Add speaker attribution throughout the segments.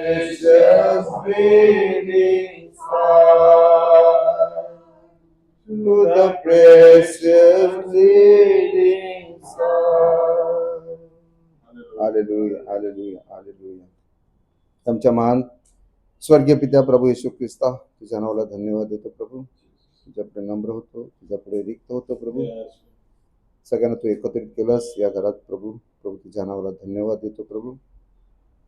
Speaker 1: precious bleeding Son, to the precious bleeding Son. Hallelujah, hallelujah, hallelujah. आमच्या महान स्वर्गीय पित्या प्रभू येशू ख्रिस्ता, तुझ्या नावाला धन्यवाद देतो प्रभू. तुझ्याकडे नम्र होतो, तुझ्याकडे रिक्त होतो प्रभू. सगळ्यांना तू एकत्रित केलंस या घरात प्रभू. प्रभू तुझ्या नावाला धन्यवाद देतो प्रभू,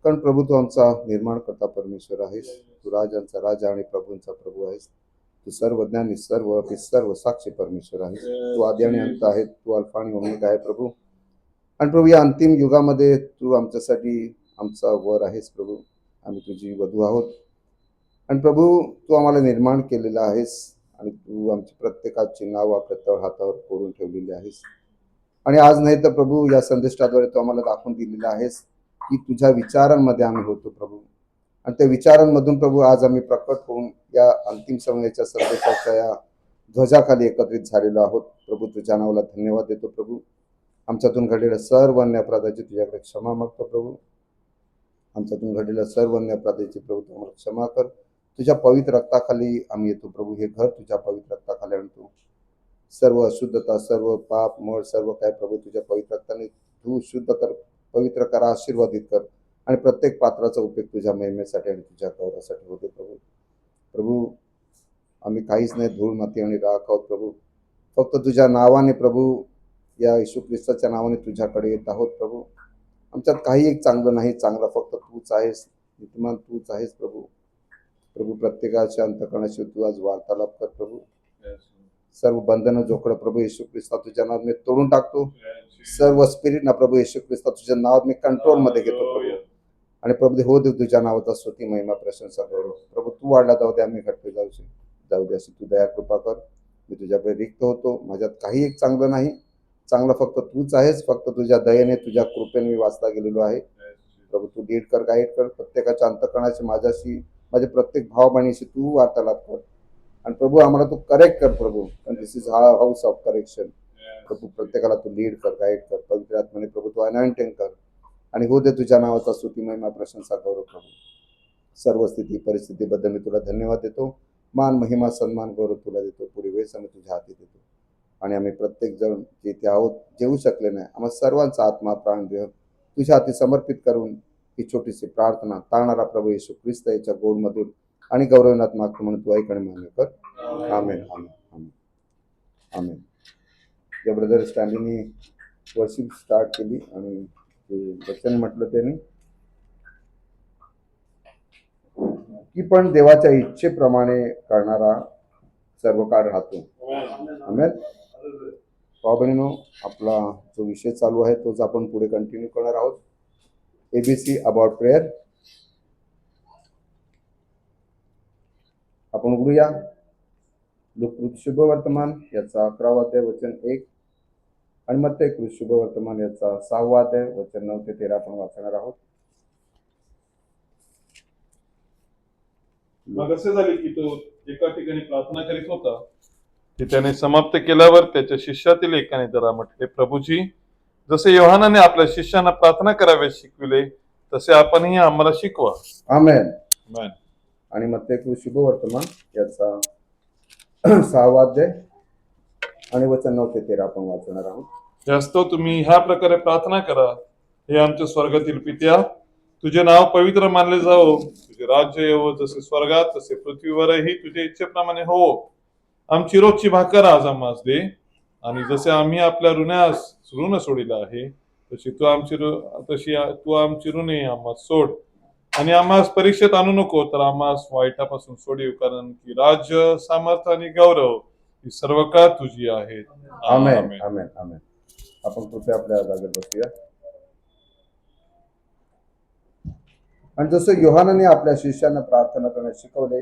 Speaker 1: कारण प्रभू तू आमचा निर्माण करता परमेश्वर आहेस. तू राजांचा राजा आणि प्रभूंचा प्रभू आहेस. तू सर्वज्ञानी, सर्व साक्षी परमेश्वर आहेस. तू आदी आणि अंत आहे. तू अल्फा आणि ओमेगा आहे प्रभू. आणि प्रभू या अंतिम युगामध्ये तू आमच्यासाठी आमचा वर आहेस प्रभू. आम्ही तुझी वधू आहोत. आणि प्रभू तू आम्हाला निर्माण केलेला आहेस आणि तू आमची प्रत्येकाची नाव आपल्या हातावर कोरून ठेवलेली आहेस. आणि आज नाही तर प्रभू या संदेशाद्वारे तू आम्हाला दाखवून दिलेला आहेस की तुझ्या विचारांमध्ये आम्ही होतो प्रभू. आणि त्या विचारांमधून प्रभू आज आम्ही प्रकट होऊन या अंतिम समयाच्या संदेशाच्या या ध्वजाखाली एकत्रित झालेलो आहोत. प्रभू तुझ्या नावाला धन्यवाद देतो प्रभू. आमच्यातून घडलेल्या सर्व अन्य अपराधाची तुझ्याकडे क्षमा मागतो प्रभू. आमच्यातून घडलेल्या सर्व अन्य अपराधाची प्रभू तू आम्हाला क्षमा कर. तुझ्या पवित्र रक्ताखाली आम्ही येतो प्रभू. हे घर तुझ्या पवित्र रक्ताखाली आणतो. सर्व अशुद्धता, सर्व पाप, मळ, सर्व काय प्रभू तुझ्या पवित्र रक्ताने तू शुद्ध कर, पवित्र कर, आशीर्वादित कर. आणि प्रत्येक पात्राचा उपयोग तुझ्या महिमेसाठी आणि तुझ्या गौरवासाठी होतो प्रभू. प्रभू आम्ही काहीच नाही, धूळ, माती आणि राख आहोत प्रभू. फक्त तुझ्या नावाने प्रभू, या येशू ख्रिस्ताच्या नावाने तुझ्याकडे येत आहोत प्रभू. आमच्यात काही एक चांगलं नाही, चांगला फक्त तूच आहेस, नीतिमान तूच आहेस प्रभू. प्रभू प्रत्येकाच्या अंतकरणाशी तू आज वार्तालाप कर प्रभू. सर्व बंधनं जोखडं प्रभू येशू ख्रिस्ता तुझ्या नावात मी तोडून टाकतो. सर्व स्पिरिट ना प्रभू येशू ख्रिस्ता तुझ्या नावात मी कंट्रोल मध्ये घेतो प्रभू. आणि प्रभू हो दे तुझ्या नावाचा स्तुती, महिमा, प्रशंसा करू प्रभू. तू वाढला जाऊ दे, आम्ही घटले जाऊ दे, अशी तू दया कृपा कर. मी तुझ्याकडे रिक्त होतो. माझ्यात काही एक चांगलं नाही, चांगलं फक्त तूच आहेस. फक्त तुझ्या दयेने, तुझ्या कृपेने मी वाचता गेलेलो आहे प्रभू. तू लीड कर, गाईड कर. प्रत्येकाच्या अंतकरणाशी, माझ्याशी, माझ्या प्रत्येक भाव बहिणीशी तू वार्तालाप कर. आणि प्रभू आम्हाला तू करेक्ट कर प्रभू. दिस इज हाऊस ऑफ करेक्शन प्रभू. प्रत्येकाला तू लीड कर, गाईड कर. पवित्र आत्म्याने प्रभू तू अनॉइंटिंग कर. आणि हो दे तुझ्या नावाचा स्तुती, महिमा, प्रशंसा गौरव प्रभू. सर्व स्थिती परिस्थितीबद्दल मी तुला धन्यवाद देतो. मान, महिमा, सन्मान, गौरव तुला देतो. पुढे वेळेस आम्ही तुझ्या हाती देतो. आणि आम्ही प्रत्येक जण जिथे आहोत, जेवू शकले नाही, आम्हा सर्वांचा आत्मा, प्राण, देह तुझ्या हाती समर्पित करून ही छोटीशी प्रार्थना तारणारा प्रभू येशू ख्रिस्त याच्या गोडमधून आणि गौरवनात मागतो म्हणून तू ऐक आणि मान्य कर. आमेन, आमेन, आमेन, आमेन. या ब्रदर स्टँडीनी वर्शिप स्टार्ट केली आणि ते वचन म्हटलं त्याने की पण देवाच्या इच्छेप्रमाणे करणारा सर्व काळ राहतो. आमेन. बाबा आपला जो विषय चालू आहे तोच आपण पुढे कंटिन्यू करणार आहोत. ABC about prayer. आपण उघडूया लूका शुभ वर्तमान याचा 11वा अध्याय वचन 1 आणि मत्ती शुभ वर्तमान याचा 6वा अध्याय वचन 9 ते 13 आपण वाचणार आहोत.
Speaker 2: मग असे झाले की तो एका ठिकाणी प्रार्थना करीत होता. ते त्याने समाप्त केल्यावर त्याच्या शिष्यातील एकाने त्याला म्हटले, प्रभूजी, जसे योहानाने आपल्या शिष्यांना प्रार्थना कराव्यास शिकविले तसे आपणही आम्हाला शिकवा.
Speaker 1: आमेन.
Speaker 2: आमेन.
Speaker 1: आणि मत्ती शुभ वर्तमान याचा 6वा अध्याय आणि वचन 9 ते 13 आपण वाचणार आहोत.
Speaker 2: जास्त तुम्ही ह्या प्रकारे प्रार्थना करा. हे आमच्या स्वर्गातील पित्या, तुझे नाव पवित्र मानले जावो, तुझे राज्य येवो, जसे स्वर्गात तसे पृथ्वीवरही तुझ्या इच्छेप्रमाणे हो. आमची रोजची भाकर आज आम्हास दे, आणि जसे आम्ही आपल्या ऋण सोडिला आहे तशी तू आमची ऋणे आम्हास सोड. आणि आम्हास परीक्षेत आणू नको, तर आम्हास वाईटापासून सोडीव, कारण की राज्य, सामर्थ आणि गौरव ही सर्व काळ तुझी आहेत.
Speaker 1: आमेन, आमेन, आमेन. आपण कृपया आपल्या जागेत बसूया. आणि जसं योहानाने आपल्या शिष्यांना प्रार्थना करण्यास शिकवले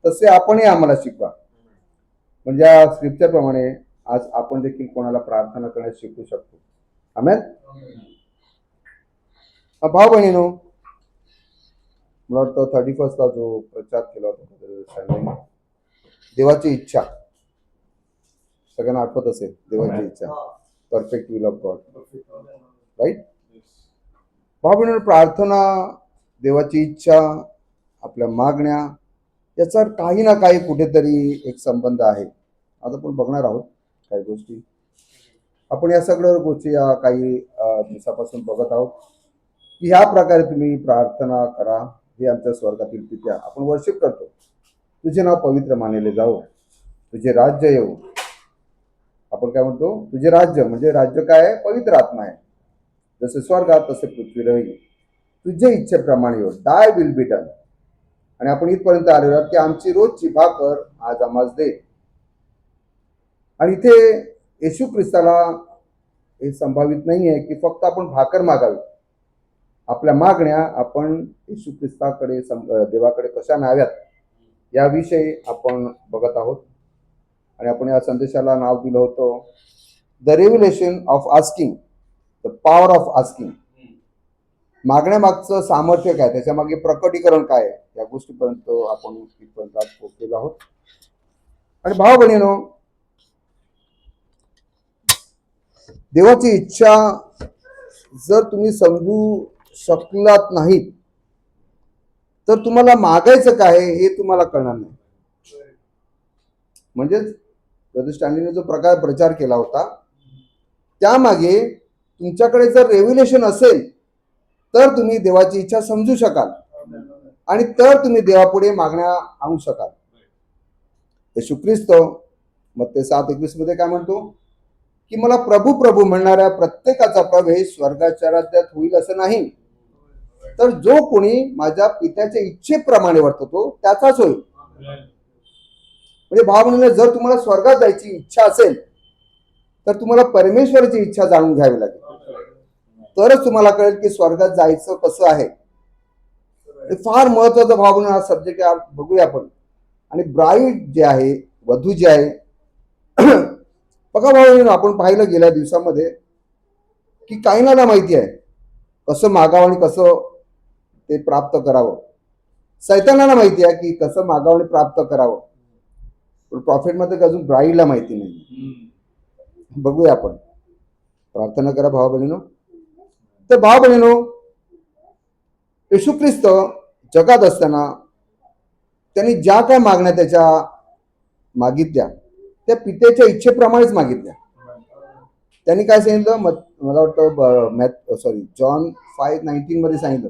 Speaker 1: तसे आपणही आम्हाला शिकवा. म्हणजे या स्क्रिप्चर प्रमाणे आज आपण देखील कोणाला प्रार्थना करण्यास शिकू शकतो. आमेन. भाऊ बहिणीनो, मला वाटतं 31ला जो प्रचार केला होता देवाची इच्छा, सगळ्यांना आठवत असेल. देवाची इच्छा, perfect will of God, right. भाऊ बहिणीनो, प्रार्थना देवाची इच्छा, आपल्या मागण्या याचा काही ना काही कुठेतरी एक संबंध आहे. आता आपण बघणार आहोत काही गोष्टी. आपण या सगळ्या गोष्टी या काही दिवसापासून बघत आहोत की ह्या प्रकारे तुम्ही प्रार्थना करा. हे आमच्या स्वर्गातील पित्या, आपण वर्शिप करतो. तुझे नाव पवित्र मानले जाओ, तुझे राज्य येऊ. आपण काय म्हणतो? तुझे राज्य म्हणजे राज्य काय आहे? पवित्र आत्मा आहे. जसे स्वर्गात तसे पृथ्वीवर होईल. तुझे इच्छेप्रमाणे हो, दाय विल बी डन. आणि आपण इथपर्यंत आलेलो आहोत की आमची रोजची भाकर आज आम्हाला दे. आणि इथे येशू ख्रिस्ताला हे संभावित नाही आहे की फक्त आपण भाकर मागावी. आपल्या मागण्या आपण येशू ख्रिस्ताकडे देवाकडे कशा न्याव्यात याविषयी आपण बघत आहोत. आणि आपण या संदेशाला नाव दिलं होतं the revelation of asking, the power of asking. मागण्यामागचं सामर्थ्य काय, त्याच्या मागे प्रकटीकरण काय आहे, या गोष्टीपर्यंत आपण इथपर्यंत आज पोहोचलेलो आहोत. आणि भाव बहिणीनो, देवाची इच्छा जर तुम्ही समजू शकलात नाहीत तर तुम्हाला मागायचं काय हे तुम्हाला कळणार नाही. म्हणजेच ब्रदर स्टॅनलीने जो प्रचार केला होता त्यामागे तुमच्याकडे जर रेव्हिलेशन असेल तर तुम्ही देवाची इच्छा समजू शकाल आणि तर तुम्ही देवापुढे मागण्या आणू शकाल. येशू ख्रिस्त मत्ते 7:21 मध्ये काय म्हणतो की मला प्रभू प्रभू म्हणणाऱ्या प्रत्येकाचा प्रवेश स्वर्गाच्या राज्यात होईल असं नाही, तर जो कोणी माझ्या पित्याच्या इच्छेप्रमाणे वर्ततो त्याचाच होईल. म्हणजे भावनेने जर तुम्हाला स्वर्गात जायची इच्छा असेल तर तुम्हाला परमेश्वराची इच्छा जाणून घ्यावी लागेल. तरच तुम्हाला कळेल की स्वर्गात जायचं कसं आहे. फार महत्वाचा भावना हा सब्जेक्ट बघूया आपण. आणि ब्राईड जे आहे, वधू जे आहे, बघा भाऊ, आपण पाहिलं गेल्या दिवसामध्ये की काहींना माहिती आहे कसं मागावं आणि कसं ते प्राप्त करावं. सैतानाला माहिती आहे की कसं मागावं आणि प्राप्त करावं. पण प्रॉफिटमध्ये अजून ब्राईडला माहिती नाही. बघूया आपण. प्रार्थना करा भावा बहिणीनो. तर भावा बहिणीनो, येशू ख्रिस्त जगात असताना त्यांनी ज्या काय मागण्या त्याच्या मागितल्या त्या पित्याच्या इच्छेप्रमाणेच मागितल्या. त्यांनी काय सांगितलं, मला वाटतं जॉन 5:19 मध्ये सांगितलं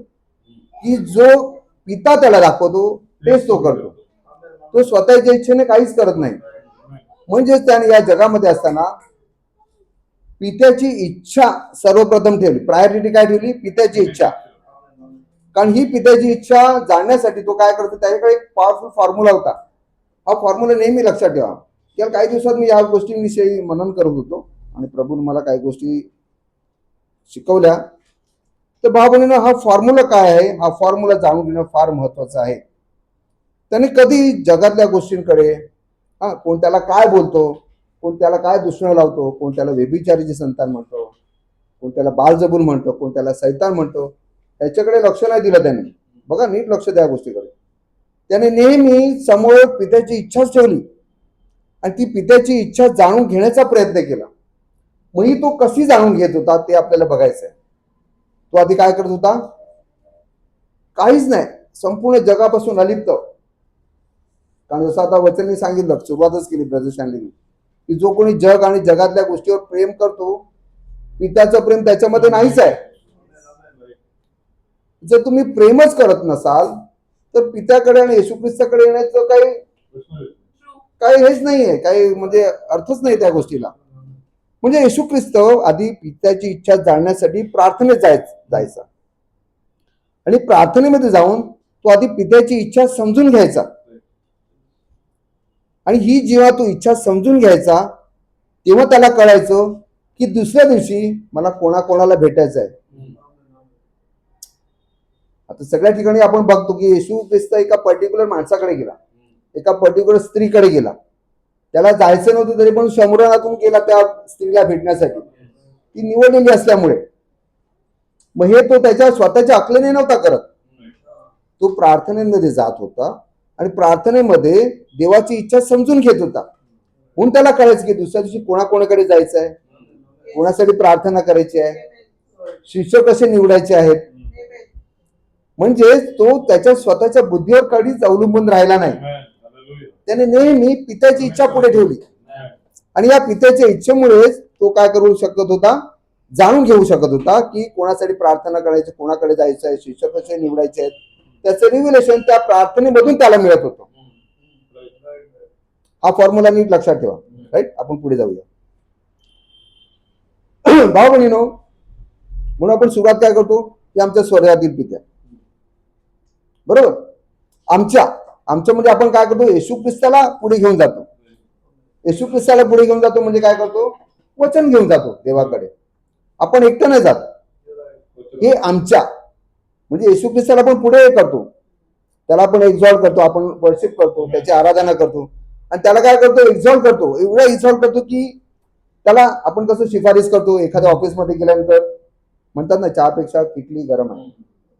Speaker 1: की जो पिता त्याला दाखवतो तेच तो करतो. तो स्वतःच्या इच्छेने काहीच करत नाही. म्हणजेच त्याने या जगामध्ये असताना पित्याची इच्छा सर्वप्रथम ठेवली. प्रायोरिटी काय ठेवली? पित्याची इच्छा. कारण ही पित्याची इच्छा जाणण्यासाठी तो काय करतो, त्याच्याकडे एक पॉवरफुल फॉर्म्युला होता. हा फॉर्म्युला नेहमी लक्षात ठेवा. किंवा काही दिवसात मी या गोष्टींविषयी मनन करत होतो आणि प्रभूने मला काही गोष्टी शिकवल्या. तर भावनेनं हा फॉर्म्युला काय आहे, हा फॉर्म्युला जाणून घेणं फार महत्वाचं आहे. त्याने कधी जगातल्या गोष्टींकडे, कोण त्याला काय बोलतो, कोण त्याला काय दुष्ण लावतो, कोण त्याला व्यभिचारीचे संतान म्हणतो, कोण त्याला बालजबूल म्हणतो, कोण त्याला सैतान म्हणतो, याच्याकडे लक्ष नाही दिलं त्यांनी. बघा, नीट लक्ष द्या गोष्टीकडे. त्याने नेहमी समोर पित्याची इच्छाच ठेवली आणि ती पित्याची इच्छा जाणून घेण्याचा प्रयत्न केला. मग ही तो कशी जाणून घेत होता ते आपल्याला बघायचं आहे. तो आधी काय करत होता? काहीच नाही, संपूर्ण जगापासून अलिप्त. कारण जसं आता वचनने सांगितलं, सुरुवातच केली ब्रदर स्टॅनलीने, की जो कोणी जग आणि जगातल्या गोष्टीवर प्रेम करतो पित्याचं प्रेम त्याच्यामध्ये नाहीच आहे. जर तुम्ही प्रेमच करत नसाल तर पित्याकडे आणि येशू ख्रिस्ताकडे येण्याचं काही हेच नाहीये, काही म्हणजे अर्थच नाही त्या गोष्टीला. म्हणजे येशू ख्रिस्त आधी पित्याची इच्छा जाणण्यासाठी प्रार्थनेत जायचा आणि प्रार्थनेमध्ये जाऊन तो आधी पित्याची इच्छा समजून घ्यायचा. आणि ही जेव्हा तो इच्छा समजून घ्यायचा तेव्हा त्याला कळायचं की दुसऱ्या दिवशी मला कोणाकोणाला भेटायचं आहे. आता सगळ्या ठिकाणी आपण बघतो की येशू ख्रिस्त एका पर्टिक्युलर माणसाकडे गेला, एका पर्टिक्युलर स्त्रीकडे गेला. त्याला जायचं नव्हतं तरी पण समुद्रातून गेला त्या स्त्रीला भेटण्यासाठी, ती निवडलेली असल्यामुळे. मग हे तो त्याच्या स्वतःच्या अकलेने नव्हता करत, तो प्रार्थनेमध्ये जात होता आणि प्रार्थनेमध्ये देवाची इच्छा समजून घेत होता. म्हणून त्याला कळायचं की दुसऱ्या दिवशी कोणाकोणाकडे जायचं आहे, कोणासाठी प्रार्थना करायची आहे, शिष्य कसे निवडायचे आहेत. म्हणजे तो त्याच्या स्वतःच्या बुद्धीवर कधीच अवलंबून राहिला नाही. त्याने नेहमी पित्याची इच्छा पुढे ठेवली आणि या पित्याच्या इच्छेमुळेच तो काय करू शकत होता, जाणून घेऊ शकत होता की कोणासाठी प्रार्थना करायची, कोणाकडे जायचं आहे, शिष्य कसे निवडायचे आहेत. त्याचं रिव्हिलेशन त्या प्रार्थनेमधून त्याला मिळत होतं. हा फॉर्म्युला नीट लक्षात ठेवा. राईट, आपण पुढे जाऊया. भाऊ बहिणीनो, म्हणून आपण सुरुवात काय करतो की आमच्या स्वर्गातील पित्या, बरोबर, आमच्यामध्ये आपण काय करतो, येशू ख्रिस्ताला पुढे घेऊन जातो. येशू ख्रिस्ताला पुढे घेऊन जातो म्हणजे काय करतो, वचन घेऊन जातो देवाकडे. आपण एकटं नाही जात. हे आमच्या म्हणजे येशू ख्रिस्ताला आपण पुढे करतो, त्याला आपण एक्झॉल्ट करतो, आपण वर्शिप करतो, त्याची आराधना करतो आणि त्याला काय करतो, एक्झॉल्ट करतो. एवढा एक्झॉल्ट करतो की त्याला आपण कसं शिफारिश करतो. एखाद्या ऑफिसमध्ये गेल्यानंतर म्हणतात ना, चहापेक्षा किटली गरम आहे,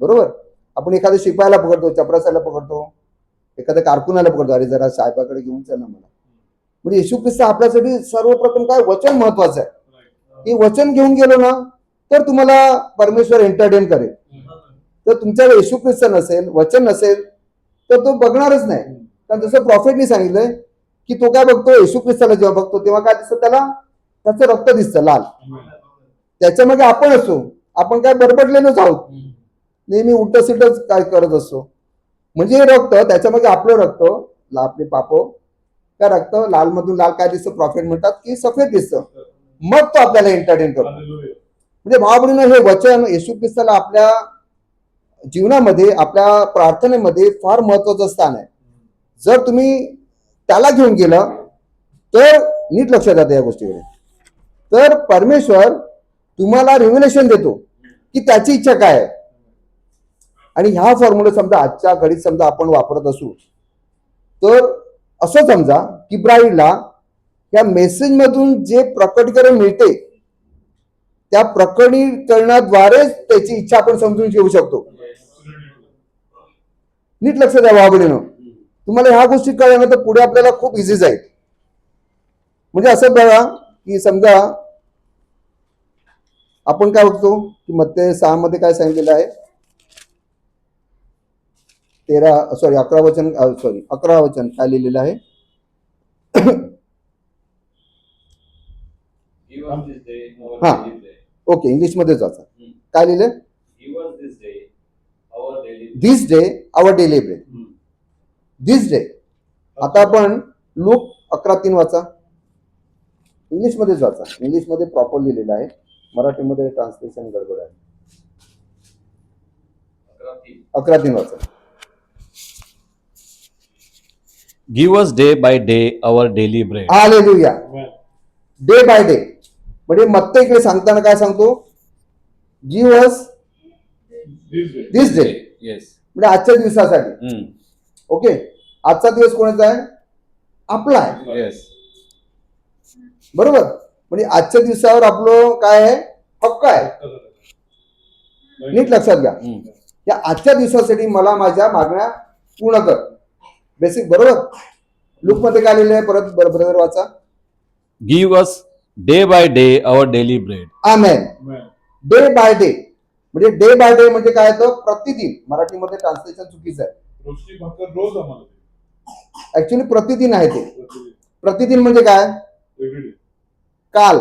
Speaker 1: बरोबर. आपण एखाद्या शिपायाला पकडतो, चपरासाला पकडतो, एखाद्या कारकुनाला पकडतो, अरे जरा साहेबाकडे घेऊन चल ना मला. म्हणजे येशू ख्रिस्त आपल्यासाठी सर्वप्रथम काय, वचन महत्वाचं आहे. हे वचन घेऊन गेलो ना तर तुम्हाला परमेश्वर एंटरटेन करेल. तर तुमच्याकडे येशू ख्रिस्त नसेल, वचन नसेल, तर तो बघणारच नाही. कारण जसं प्रॉफिटने सांगितलंय की तो काय बघतो, येशू ख्रिस्ताला जेव्हा बघतो तेव्हा काय दिसतं, त्याला त्याचं रक्त दिसतं लाल. त्याच्यामध्ये आपण असतो, आपण काय बरबडलेलोच आहोत, नेहमी उलट सिलटच काय करत असतो. म्हणजे हे रक्त, त्याच्यामध्ये आपलं रक्त, आपले पाप, त्या रक्त लाल मधून लाल काय दिसतं, प्रॉफिट म्हणतात की सफेद दिसतं. मग तो आपल्याला एंटरटेन करतो. म्हणजे भावाबहिणीनं हे वचन येशू ख्रिस्ताला आपल्या जीवनामध्ये, आपल्या प्रार्थनेमध्ये फार महत्वाचं स्थान आहे. जर तुम्ही त्याला घेऊन गेलं तर नीट लक्षात द्या या गोष्टीकडे. तर परमेश्वर तुम्हाला रिव्हिलेशन देतो की त्याची इच्छा काय आहे. आणि ह्या फॉर्म्युला समजा आजच्या घडीत समजा आपण वापरत असू तर असं समजा की ब्राईडला या मेसेज मधून जे प्रकटीकरण मिळते त्या प्रकटीकरणाद्वारेच त्याची इच्छा आपण समजून घेऊ शकतो. नीट लक्ष द्या भावाबहिणीनो, तुम्हाला ह्या गोष्टी कळल्या तर पुढे आपल्याला खूप इझी जाईल. म्हणजे असं बघा की समजा आपण काय बघतो की मत्ते 6 मध्ये काय सांगितलेलं आहे, 11 वचन काय लिहिलेलं आहे. हा, ओके, इंग्लिश मध्ये जायचं. काय लिहिलंय, दिस डे आवर डेली ब्रेड. दिस डे. आता आपण लूक 11:3 वाचा. इंग्लिश मध्ये वाचा, इंग्लिश मध्ये प्रॉपर लिहिलेलं आहे, मराठीमध्ये ट्रान्सलेशन गडबड आहे. 11:3 वाचा.
Speaker 3: Give us day by day our daily bread.
Speaker 1: Hallelujah. Day by day म्हणजे मत्ते इकडे सांगताना काय सांगतो, give us this day,
Speaker 3: Yes.
Speaker 1: म्हणजे आजच्या दिवसासाठी. ओके, आजचा दिवस कोणाचा आहे, आपला आहे.
Speaker 3: Yes.
Speaker 1: बरोबर. म्हणजे आजच्या दिवसावर आपलं काय आहे, हक्क आहे. नीट लक्षात घ्या, या आजच्या दिवसासाठी मला माझ्या मागण्या पूर्ण कर. बेसिक, बरोबर. लूक मध्ये काय लिहिलंय, परत ब्रदर वाचा.
Speaker 3: Give us day by day our daily bread.
Speaker 1: Amen. Day by day म्हणजे डे बाय डे म्हणजे काय होतं, प्रतिदिन. मराठीमध्ये ट्रान्सलेशन चुकीचं आहे. ऍक्च्युली प्रतिदिन आहे ते. प्रतिदिन म्हणजे काय, काल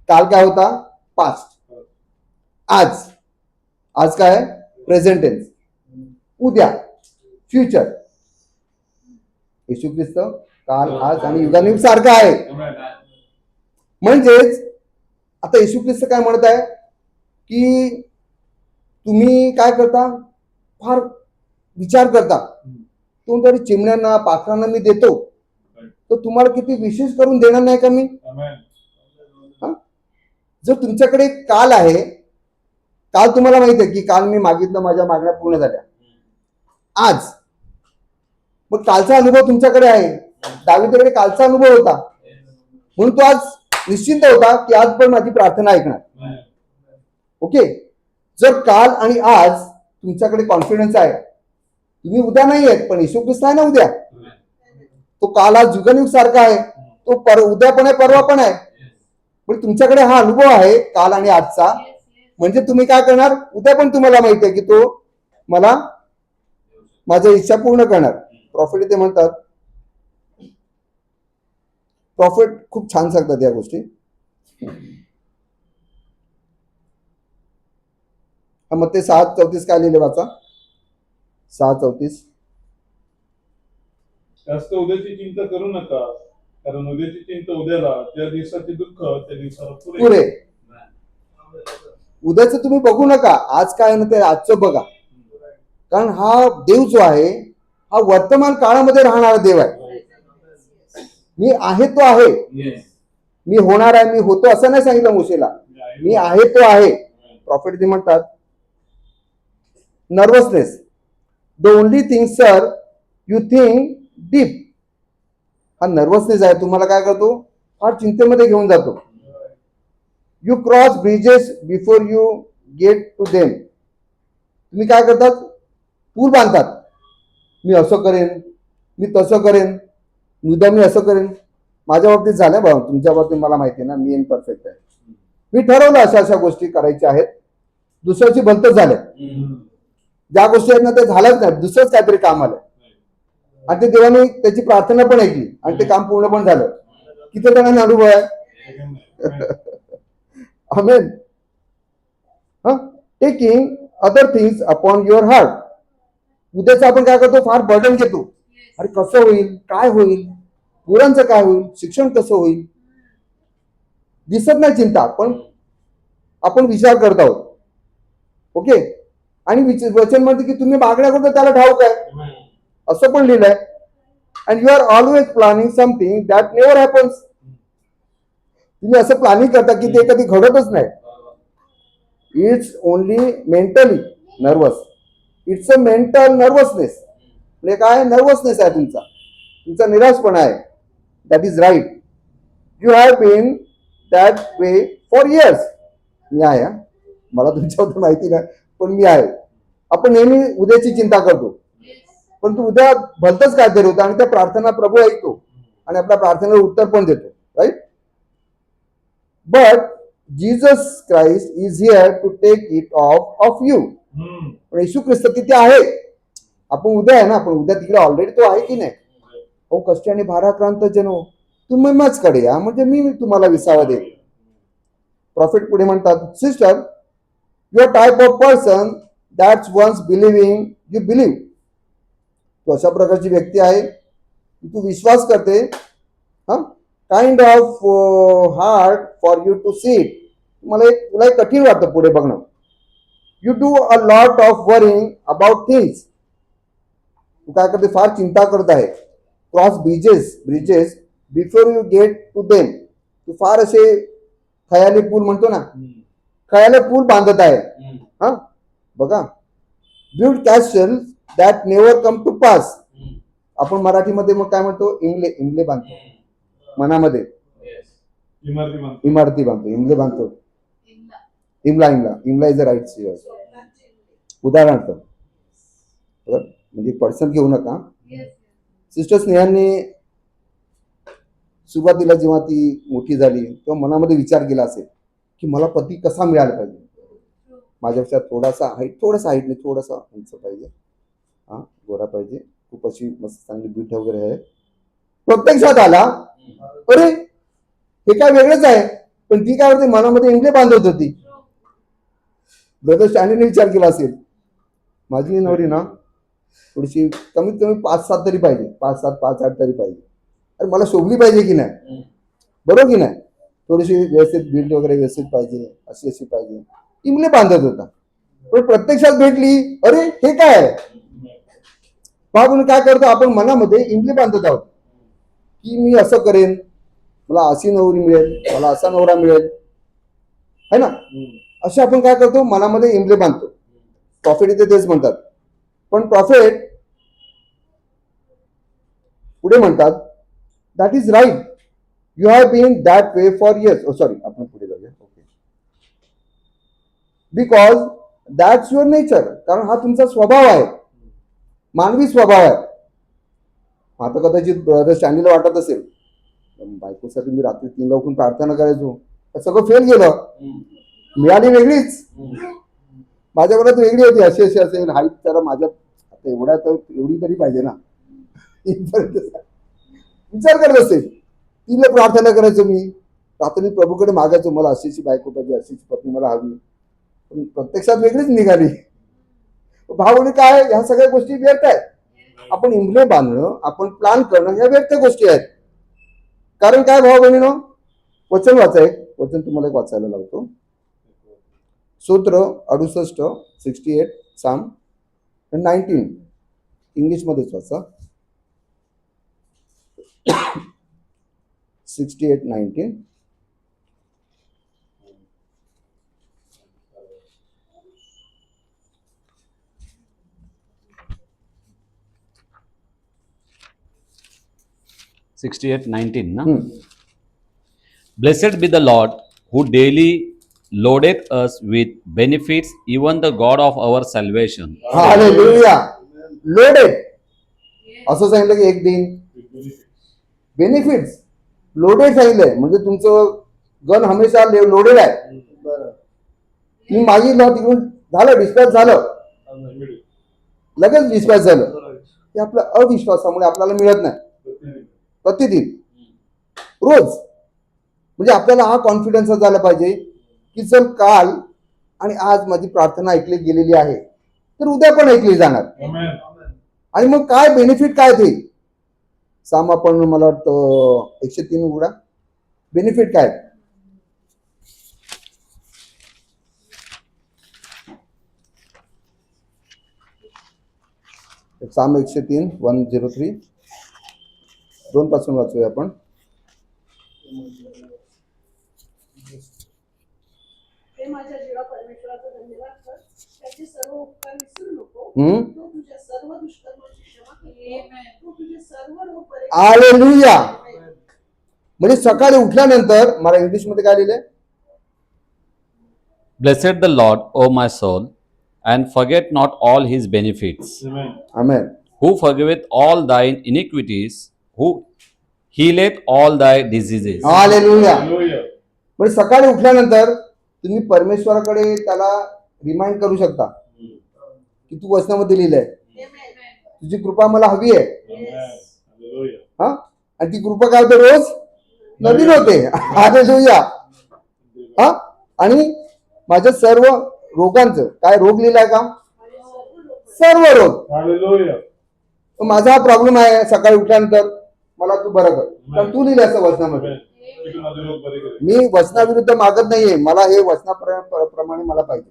Speaker 1: काय होता, पास्ट. आज काय, प्रेझेंट टेन्स. उद्या, फ्युचर. येशू ख्रिस्त काल, आज आणि युगानुयुग सारखा आहे. म्हणजेच आता येशू ख्रिस्त काय म्हणत आहे की तुम्ही काय करता, फार विचार करता. कोणतरी चिमण्यांना, पाखरांना मी देतो तर तुम्हाला किती विशेष करून देणार नाही का मी. जर तुमच्याकडे काल आहे, काल तुम्हाला माहिती आहे की काल मी मागितलं, माझ्या मागण्या पूर्ण झाल्या. आज मग कालचा अनुभव तुमच्याकडे आहे. दावीदाकडे कालचा अनुभव होता म्हणून तो आज निश्चिंत होता की आज पण माझी प्रार्थना ऐकणार. ओके, जर काल आणि आज तुमच्याकडे कॉन्फिडन्स आहे, तुम्ही उद्या नाही आहेत पण येशू ख्रिस्त आहे ना उद्या. तो काल आज युगानुयुग सारखा आहे, तो उद्या पण आहे, परवा पण आहे. पण तुमच्याकडे हा अनुभव आहे काल आणि आजचा, म्हणजे तुम्ही काय करणार, उद्या पण तुम्हाला माहिती आहे की तो मला माझ्या इच्छा पूर्ण करणार. प्रॉफिट इथे म्हणतात, प्रॉफिट खूप छान सांगतात या गोष्टी. मग ते 6:34 काय लिहिले वाचा, 6:34.
Speaker 2: जास्त उद्याची चिंता करू नका, कारण उद्याची चिंता उद्याला, त्या दिवसाचे दुःख त्या दिवसाला
Speaker 1: पुरे. उद्याचं तुम्ही बघू नका, आज काय ना ते आजचं बघा. कारण हा देव जो आहे हा वर्तमान काळामध्ये राहणारा देव आहे. मी आहे तो आहे, मी होणार आहे, मी होतो असं नाही सांगितलं मोशेला, मी आहे तो आहे. प्रॉफिट म्हणतात nervousness, the only thing sir you think deep. हा नर्वसनेस आहे, तुम्हाला काय करतो, फार चिंतेमध्ये घेऊन जातो. You cross bridges before you get to them. तुम्ही काय करतात, पूल बांधतात. मी असं करेन, मी तसं करेन, उद्या मी असं करेन. माझ्या बाबतीत झालं बघा, तुमच्या बाबतीत मला माहिती आहे ना, मी इम्परफेक्ट आहे. मी ठरवलं अशा अशा गोष्टी करायच्या आहेत, दुसऱ्याची भलतच झाले. ज्या गोष्टी आहेत ना ते झालंच नाही, दुसरंच काहीतरी काम आलं आणि ते देवाने त्याची प्रार्थना पण ऐकली आणि ते काम पूर्ण पण झालं. किती जणांना अनुभव आहे. Amen. Taking other things upon your heart. उद्याचं आपण काय करतो, फार बर्डन घेतो. अरे कसं होईल, काय होईल, मुलांचं काय होईल, शिक्षण कसं होईल, दिसत नाही चिंता, पण आपण विचार करत आहोत. ओके. आणि वचन म्हणते की तुम्ही मागण्या करता त्याला ठाऊक आहे, असं पण लिहिलंय. And you are always planning something that never happens. तुम्ही असं प्लॅनिंग करता की ते कधी घडतच नाही. It's only mentally nervous. It's a mental nervousness. म्हणजे काय नर्वसनेस आहे तुमचा, तुमचा निराशपणा आहे. That is right. You have been that way for years. मी आहे, मला तुमच्याबद्दल माहिती नाही, पण मी आहे. आपण नेहमी उद्याची चिंता करतो, पण तू उद्या भलतच काहीतरी होतं आणि त्या प्रार्थना प्रभू ऐकतो आणि आपल्या प्रार्थनेला उत्तर पण देतो. Right. But Jesus Christ is here to take it of you. पण येशू ख्रिस्त तिथे आहे. आपण उद्या आहे ना, आपण उद्या तिकडे ऑलरेडी तो आहे की नाही. हो कष्टी आणि भाराक्रांत जनो तुम्ही माझकडे या, म्हणजे मी तुम्हाला विसावा देईन. प्रॉफिट पुढे म्हणतात, sister your type of person that's once believing you believe. तू अशा प्रकारची व्यक्ती आहे की तू विश्वास करते. Kind of hard for you to see it. तुला एक कठीण वाटतं पुढे बघणं. You do a lot of worrying about things. तू काय करते, फार चिंता करत आहे. Cross bridges before you get to them. तू फार असे खयाली पूल म्हणतो ना, खयाली पूल बांधत आहे. हा बघा, build castle that never come to pass. आपण मराठीमध्ये मग काय म्हणतो, इमले बांधतो मनामध्ये, इमारती बांधतो, इमले बांधतो. इमला इज अ राईट उदाहरणार्थ. म्हणजे पर्सन घेऊ नका. सिस्टर स्नेहांनी सुरुवातीला जेव्हा ती मोठी झाली तेव्हा मनामध्ये विचार केला असेल की मला पती कसा मिळाला पाहिजे, माझ्यापेक्षा थोडासा हाईट नाही, थोडासा उंच पाहिजे, हा गोरा पाहिजे, खूप अशी मस्त चांगली बीट वगैरे आहे. प्रत्यक्षात आला, अरे हे काय वेगळंच आहे. पण ती काय होते, मनामध्ये इंगले बांधत होती. ब्रदर स्टॅन्डीने विचार केला असेल, माझी नवरी ना थोडीशी कमीत कमी 5-7 तरी पाहिजे, 5-7 5-8 तरी पाहिजे. अरे मला शोभली पाहिजे की नाही, बरोबर की नाही, थोडीशी व्यवस्थित बिल्ड वगैरे व्यवस्थित पाहिजे, अशी पाहिजे. इमले बांधत होता. पण प्रत्यक्षात भेटली, अरे हे काय आहे. म्हणून काय करतो आपण, मनामध्ये इमले बांधत आहोत की मी असं करेन, मला अशी नवरी मिळेल, मला असा नवरा मिळेल, है ना. असे आपण काय करतो, मनामध्ये इमले बांधतो. प्रॉफिट इथे तेच म्हणतात. पण प्रॉफिट पुढे म्हणतात, that is right. You have been that way for years. Sorry, आपण पुढे जाऊया. Okay. Because that's your nature. कारण हा तुमचा स्वभाव आहे, मानवी स्वभाव आहे. आता कदाचित ब्रदर स्टॅन्डीला वाटत असेल बायकोसाठी मी रात्री 3ला उठून प्रार्थना करायचो, सगळं फेल गेलं. मिळाली वेगळीच, माझ्या मनात वेगळी होती, अशी अशी असेल हाईट, तर माझ्या आता एवढ्या तर एवढी तरी पाहिजे ना, इथपर्यंत विचार करत असेल. तिला प्रार्थना करायचो मी, रात्री प्रभूकडे मागायचो मला अशीची बायको पाहिजे, अशीची पत्नी मला हवी, पण प्रत्यक्षात वेगळीच निघाली. भावने काय, ह्या सगळ्या गोष्टी व्यर्थ आहेत. आपण इंद्रिय बांधणं, आपण प्लॅन करणं, ह्या व्यर्थ गोष्टी आहेत. कारण काय भाऊ बहिणीनो, वचन वाचाय, वचन तुम्हाला एक वाचायला लावतो. सूत्र 68, 68, साम 19, इंग्लिशमध्येच वाचा. 68, 19.
Speaker 3: ना. Blessed be the Lord who daily loadeth us with benefits, even the God of our salvation.
Speaker 1: Hallelujah. Loaded असं सांगितलं की एक दिन बेनिफिट्स लोडेड सांगितलंय, म्हणजे तुमचं गन हमेशा लोडेड आहे. तुम्ही मागितलं तिकडून झालं, डिस्पॅच झालं, लगेच डिस्पॅच झालं. ते आपल्या अविश्वासामुळे आपल्याला मिळत नाही. प्रतिदिन रोज, म्हणजे आपल्याला हा कॉन्फिडन्स झाला पाहिजे की चल काल आणि आज माझी प्रार्थना ऐकली गेलेली आहे, तर उद्या पण ऐकली जाणार. आणि मग काय बेनिफिट काय ते साम, आपण मला वाटतं 103 उघडा. बेनिफिट काय? साम 103, 103, 2 पासून वाचूया आपण.
Speaker 4: माझ्या जीवा परमेश्वराचा धन्यवाद कर, त्याचे सर्व उपकार विसरू नको. तो तुझ्या सर्व दुष्कर्माची क्षमा करेल, तो तुझे सर्व रोग बरे करेल.
Speaker 1: हालेलुया. म्हणजे सकाळी उठल्यानंतर, मला इंग्लिश मध्ये काय लिहिलंय?
Speaker 3: Blessed the Lord, O my soul, and forget not all his benefits,
Speaker 1: amen.
Speaker 3: who forgiveth all thine iniquities, who healeth all thy diseases.
Speaker 1: Hallelujah. म्हणजे सकाळी उठल्यानंतर तुम्ही परमेश्वराकडे त्याला रिमाइंड करू शकता की तू वचनामध्ये लिहिलंय, तुझी कृपा मला हवी आहे. हा, आणि ती कृपा काय होते, रोज नवीन होते. हालेलुया. हा, आणि माझ्या सर्व रोगांचं काय, रोग लिहिलाय का? सर्व रोग. माझा हा प्रॉब्लेम आहे, सकाळी उठल्यानंतर मला तू बरं कर, तर तू लिहिलं असं वचनामध्ये. मी वचनाविरुद्ध मागत नाहीये, मला हे वचनाप्रमाणे मला पाहिजे.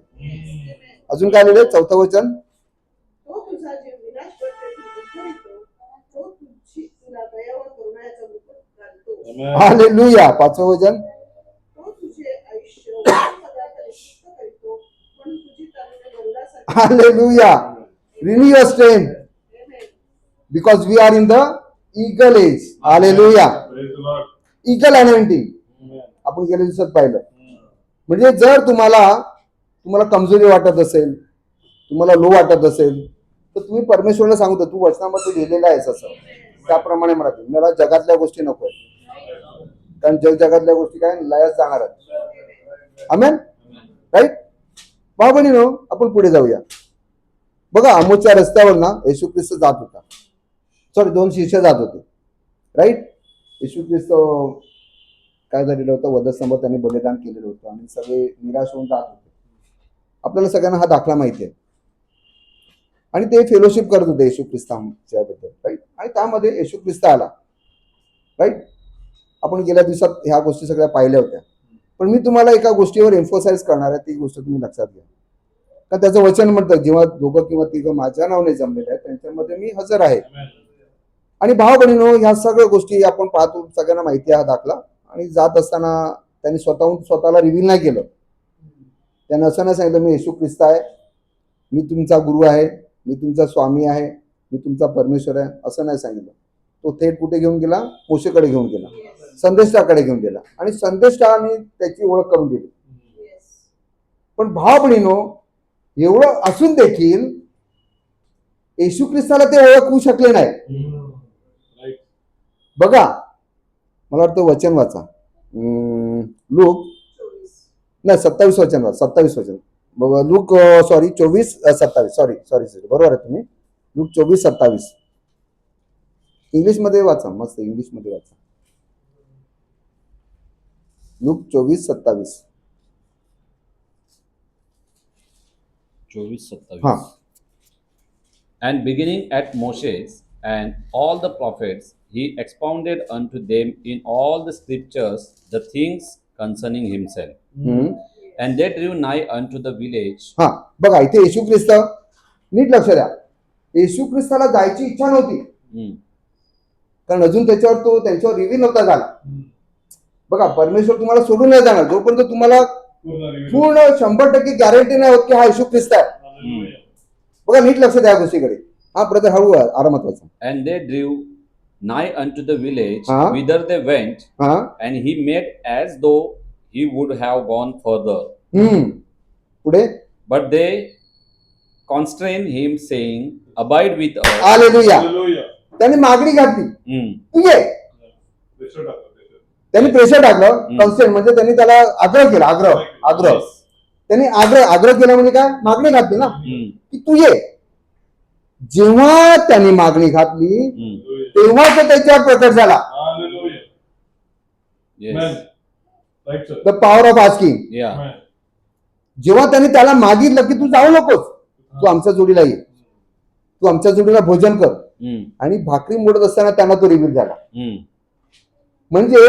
Speaker 1: अजून काय लिहिलंय? 4थं वचन.
Speaker 4: तो तुझा जीव विनाश करतो, तो तुला दया व करुणाचा मुकुट घालतो.
Speaker 1: हालेलुया. 5वं वचन.
Speaker 4: तो तुझे आयुष्य करतो, पण तुझी तरुणी गरुडासारखी.
Speaker 1: Hallelujah. Renew your strength because we are in the eagle age. Hallelujah. Eagle anointing आपण गेल्या दिवसात पाहिलं. म्हणजे जर तुम्हाला कमजोरी वाटत असेल, तुम्हाला लो वाटत असेल, तर तुम्ही परमेश्वराला सांगतो तू वचनामध्ये लिहिलेलं आहेस असं, त्याप्रमाणे मला जगातल्या गोष्टी नको, कारण जगातल्या गोष्टी काय लयास जाणार आहेत. आमेन. राईट. भाऊ बहिणीनो, आपण पुढे जाऊया. बघा, आमोसच्या रस्त्यावर ना येशू ख्रिस्त जात होता. सॉरी, 2 शिष्य जात होते. राईट. येशू ख्रिस्त काय झालेलं होतं, वधस्तंभावर त्यांनी बलिदान केलेलं होतं आणि सगळे निराश होऊन जात होते. आपल्याला सगळ्यांना हा दाखला माहिती आहे. आणि ते फेलोशिप करत होते येशू ख्रिस्तांच्या बद्दल. राईट. आणि त्यामध्ये येशू ख्रिस्त आला. राईट. आपण गेल्या दिवसात ह्या गोष्टी सगळ्या पाहिल्या होत्या, पण मी तुम्हाला एका गोष्टीवर एम्फोसाइज करणार आहे, ती गोष्ट तुम्ही लक्षात घ्या. का त्याचं वचन म्हणतं, जेव्हा 2 किंवा 3 माझ्या नावाने जमलेले आहेत त्यांच्यामध्ये मी हजर आहे. आणि भाव बहिणीनो, ह्या सगळ्या गोष्टी आपण पाहतो, सगळ्यांना माहिती आहे हा दाखला. आणि जात असताना त्यांनी स्वतःला रिव्हील नाही केलं. त्यांनी असं नाही सांगितलं मी येशू ख्रिस्त आहे, मी तुमचा गुरु आहे, मी तुमचा स्वामी आहे, मी तुमचा परमेश्वर आहे, असं नाही सांगितलं. तो थेट कुठे घेऊन गेला? मोशेकडे घेऊन गेला, संदेष्टाकडे घेऊन गेला, आणि संदेष्टाने त्याची ओळख करून दिली. पण भाव बहिणीनो, एवढं असून देखील येशू ख्रिस्ताला ते ओळखू शकले नाही. बघा, मला वाटतं वचन वाचा, लूक नाही 27 वचन, 27 वचन. Look sorry 24:27. सॉरी बरोबर आहे तुम्ही. लूक 24:27. इंग्लिशमध्ये वाचा, मस्त इंग्लिशमध्ये वाचा. लूक 24:27.
Speaker 3: 24:27.
Speaker 1: हा.
Speaker 3: And beginning at Moses and all the prophets, he expounded unto them in all the scriptures the things concerning himself.
Speaker 1: हम्म.
Speaker 3: And they drew nigh unto the village.
Speaker 1: हा बघा इथे येशू ख्रिस्त, नीट लक्ष द्या. येशू ख्रिस्ताला जायची इच्छा नव्हती,
Speaker 3: Hmm.
Speaker 1: कारण अजून त्यांच्यावर रिव्हील नव्हता झाला. बघा परमेश्वर तुम्हाला सोडून नाही जाणार जोपर्यंत तुम्हाला पूर्ण 100% गॅरंटी नाही होत की हा येशू ख्रिस्त आहे.
Speaker 3: Hmm.
Speaker 1: बघा नीट लक्ष द्या गोष्टीकडे. हा ब्रदर हळू आरामात वाचा.
Speaker 3: And they drew nigh unto the village
Speaker 1: Huh?
Speaker 3: whither they went,
Speaker 1: हा.
Speaker 3: and he made as though he would have gone further.
Speaker 1: पुढे.
Speaker 3: But they constrained him, saying, Abide with us.
Speaker 1: Hallelujah.
Speaker 2: Hallelujah.
Speaker 1: त्यांनी मागणी घातली,
Speaker 3: Hmm.
Speaker 1: तू ये.
Speaker 2: Pressure टाकलं, pressure.
Speaker 1: त्यांनी pressure टाकलं. Consent म्हणजे त्यांनी त्याला आग्रह केला. आग्रह
Speaker 3: Yes.
Speaker 1: त्यांनी आग्रह केला म्हणजे काय, मागणी घातली ना
Speaker 3: Hmm.
Speaker 1: की तू ये. जेव्हा त्यांनी मागणी घातली
Speaker 3: Hmm.
Speaker 1: तेव्हा तो त्याच्यावर प्रकट झाला.
Speaker 2: Hallelujah.
Speaker 3: Yes.
Speaker 2: Amen. Right, sir.
Speaker 1: The power of asking.
Speaker 3: Yeah.
Speaker 2: Amen.
Speaker 1: जेव्हा त्यांनी त्याला मागितलं की तू जाऊ नकोस, तू आमच्या जोडीला ये, तू आमच्या जोडीला भोजन कर,
Speaker 3: Hmm.
Speaker 1: आणि भाकरी मोडत असताना त्यांना तो रिव्हील झाला.
Speaker 3: Hmm.
Speaker 1: म्हणजे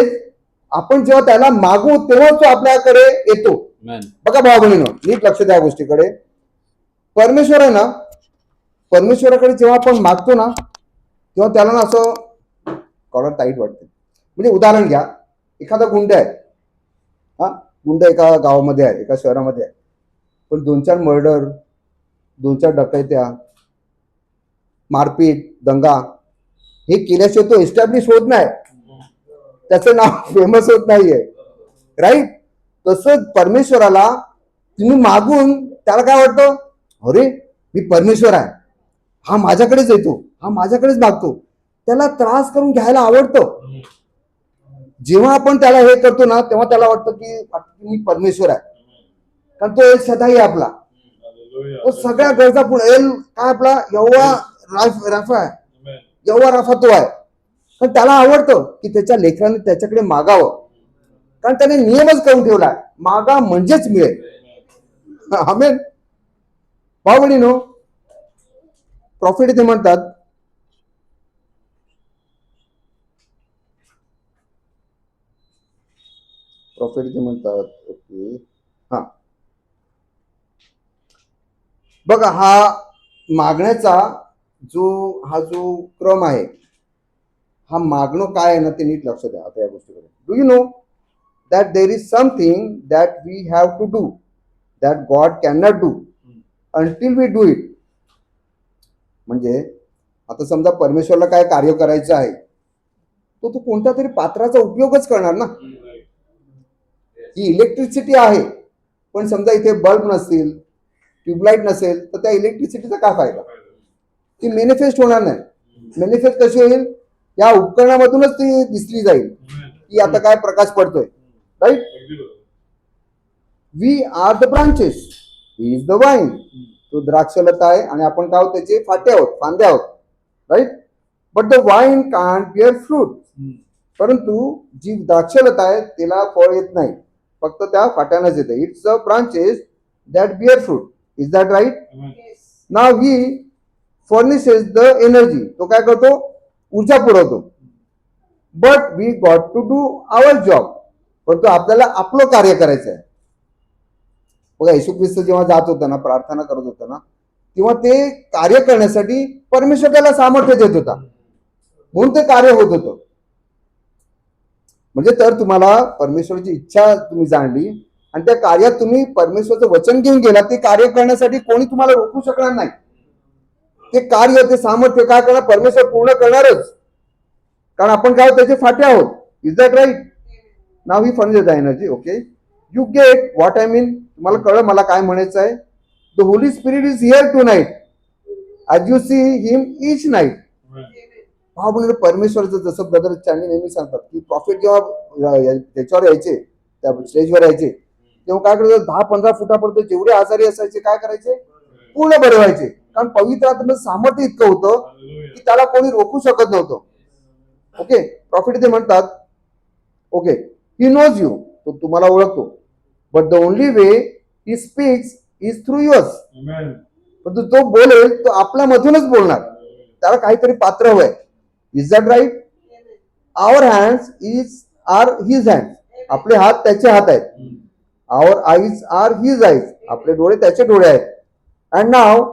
Speaker 1: आपण जेव्हा त्याला मागू तेव्हा तो आपल्याकडे येतो.
Speaker 3: Amen.
Speaker 1: बघा भाऊ बहिणीनो, नीट लक्ष द्या गोष्टीकडे. परमेश्वर आहे ना, परमेश्वराकडे जेव्हा आपण मागतो ना तेव्हा त्याला ना असं कॉलर टाईट वाटते. म्हणजे उदाहरण घ्या, एखादा गुंड आहे, हा गुंड एका गावामध्ये आहे, एका शहरामध्ये आहे, पण 2-4 मर्डर, 2-4 डकैत्या, मारपीट, दंगा हे केल्याशिवाय तो एस्टॅब्लिश होत नाही, त्याचं नाव फेमस होत नाहीये. राईट. तसंच परमेश्वराला तुम्ही मागून त्याला काय वाटतं, अरे मी परमेश्वर आहे, हा माझ्याकडेच येतो, हा माझ्याकडेच मागतो. त्याला त्रास करून घ्यायला आवडतं. जेव्हा आपण त्याला हे करतो ना तेव्हा त्याला वाटतं की मी परमेश्वर आहे, कारण तो एक सदाही आपला,
Speaker 2: Hallelujah.
Speaker 1: तो सगळ्या गरजा पुढे काय आपला यहोवा राफा आहे,
Speaker 2: Amen.
Speaker 1: यहोवा राफा तो आहे. पण त्याला आवडतं की त्याच्या लेकराने त्याच्याकडे मागावं, कारण त्याने नियमच करून ठेवलाय, मागा म्हणजेच मिळेल. आमेन. भाऊ बहिणीनो, प्रॉफिट इथे म्हणतात, प्रॉफिट इथे म्हणतात, ओके हा बघा, हा मागण्याचा जो क्रम आहे, हा मागणं काय आहे ना ते नीट लक्ष द्या आता या गोष्टीकडे. Do you know that there is something that we have to do that God can not do until we do it. म्हणजे आता समजा परमेश्वरला काय कार्य करायचं आहे, तो कोणत्या तरी पात्राचा उपयोगच करणार ना. ही इलेक्ट्रिसिटी आहे, पण समजा इथे बल्ब नसतील, ट्यूबलाईट नसेल, तर त्या इलेक्ट्रिसिटीचा काय फायदा, ती मॅनिफेस्ट होणार नाही. मॅनिफेस्ट कशी होईल, या उपकरणामधूनच ती दिसली जाईल की आता काय प्रकाश पडतोय. Right. We are the branches, he is the vine. तो द्राक्षलता आहे आणि आपण काय आहोत, त्याचे फाटे आहोत, फांदे आहोत. Right. But the vine can't bear fruit. परंतु जी द्राक्षलता आहे तिला फळ येत नाही, फक्त त्या फाट्यानंच येते. It's the branches that bear fruit. Is that right? Now he furnishes the energy. तो काय करतो, ऊर्जा पुरवतो. But we got to do our job. परंतु आपल्याला आपलं कार्य करायचं आहे. बघा येशू ख्रिस्त जेव्हा जात होता ना, प्रार्थना करत होता ना, तेव्हा ते कार्य करण्यासाठी परमेश्वर त्याला सामर्थ्य देत होता, म्हणून ते कार्य होत होतं. म्हणजे तर तुम्हाला परमेश्वराची इच्छा तुम्ही जाणली आणि त्या कार्यात तुम्ही परमेश्वरचं वचन घेऊन गेला, ते कार्य करण्यासाठी कोणी तुम्हाला रोखू शकणार नाही. ते कार्य, ते सामर्थ्य काय करणार, परमेश्वर पूर्ण करणारच, कारण आपण काय त्याचे फाटे आहोत. Is that right? Now he furnish the energy. Okay, you get what I mean. तुम्हाला कळलं मला काय म्हणायचं आहे. The holy spirit is here tonight as you see him each night. हा म्हणजे परमेश्वरचं, जसं ब्रदर चांडी नेहमी सांगतात की प्रॉफिट जेव्हा त्याच्यावर यायचे, त्या स्टेजवर यायचे, तेव्हा काय करायचं, 10-15 फुटापर्यंत जेवढे आजारी असायचे काय करायचे, पूर्ण बरे व्हायचे. कारण पवित्र आत्म्याचं सामर्थ्य इतकं होतं की त्याला कोणी रोखू शकत नव्हतं. ओके, प्रॉफिट ते म्हणतात, ओके, ही नोज यू, तो तुम्हाला ओळखतो, but the only way he speaks is through yours. पण तो बोलेल तो आपल्यामधूनच बोलणार, त्याला काहीतरी पात्र हवंय. Is that right? Our hands is are his hand, आपले हात त्याचे हात आहेत. Our eyes are his eyes, आपले डोळे त्याचे डोळे आहेत. And now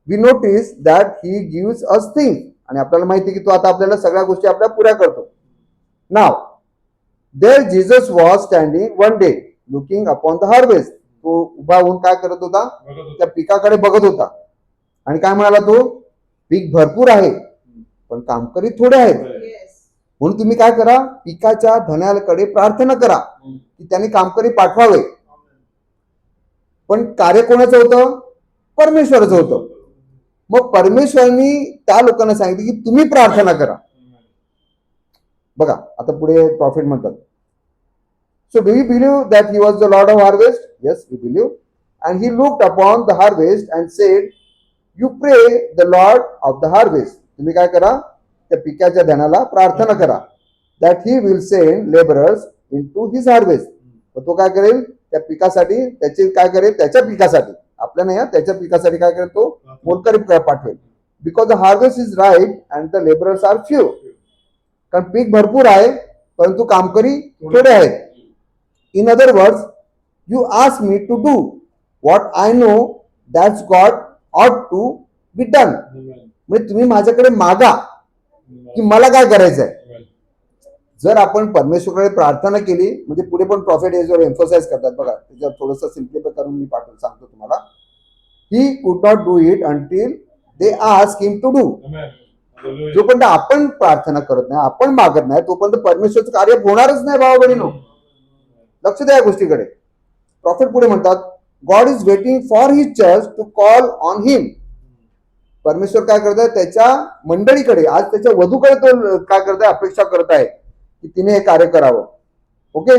Speaker 1: we notice that he gives us things, आणि आपल्याला माहिती की तो आता आपल्याला सगळ्या गोष्टी आपल्या पुऱ्या करतो. Now there Jesus was standing one day looking upon the harvest. तो उभा होऊन काय करत होता, त्या पिकाकडे बघत होता. आणि काय म्हणाला तो, पीक भरपूर आहे पण कामकरी थोडे आहेत. म्हणून तुम्ही काय करा, पिकाच्या धन्याकडे प्रार्थना करा की त्याने कामकरी पाठवावे. पण कार्य कोणाचं होतं, परमेश्वराचं होतं. मग परमेश्वरांनी त्या लोकांना सांगितलं की तुम्ही प्रार्थना करा. बघा आता पुढे प्रॉफिट म्हणतात, so do you believe that he was the lord of harvest? Yes, we believe. And he looked upon the harvest and said, you pray the lord of the harvest. तुम्ही काय करा, त्या पिकाच्या धनाला प्रार्थना करा, that he will send labourers into his harvest. तो काय करेल, त्या पिकासाठी, त्याचे काय करेल, त्याच्या पिकासाठी, आपल्या नाही, त्याच्या पिकासाठी काय करेल, तो मोलकरी पाठवेल. Because the harvest is right and the labourers are few. कारण पीक भरपूर आहे परंतु कामकरी थोडे आहेत. In other words, you ask me to do what I know that's God ought to be done. म्हणजे तुम्ही माझ्याकडे मागा की मला काय करायचंय. जर आपण परमेश्वराकडे प्रार्थना केली, म्हणजे पुढे पण प्रॉफिट याच्यावर एम्फोसाइज करतात बघा, त्याच्यावर थोडंसं सिम्प्लिफाय करून मी सांगतो तुम्हाला. He could not do it until they ask him to do. जोपर्यंत आपण प्रार्थना करत नाही, आपण मागत नाही, तोपर्यंत परमेश्वरचं कार्य होणारच नाही भावा बहिणीनो. लक्ष द्या या गोष्टीकडे. प्रॉफिट पुढे म्हणतात, God is waiting for his church to call on him. परमेश्वर काय करताय, त्याच्या मंडळीकडे, आज त्याच्या वधूकडे तो काय करताय, अपेक्षा करत आहे की तिने हे कार्य करावं. Okay,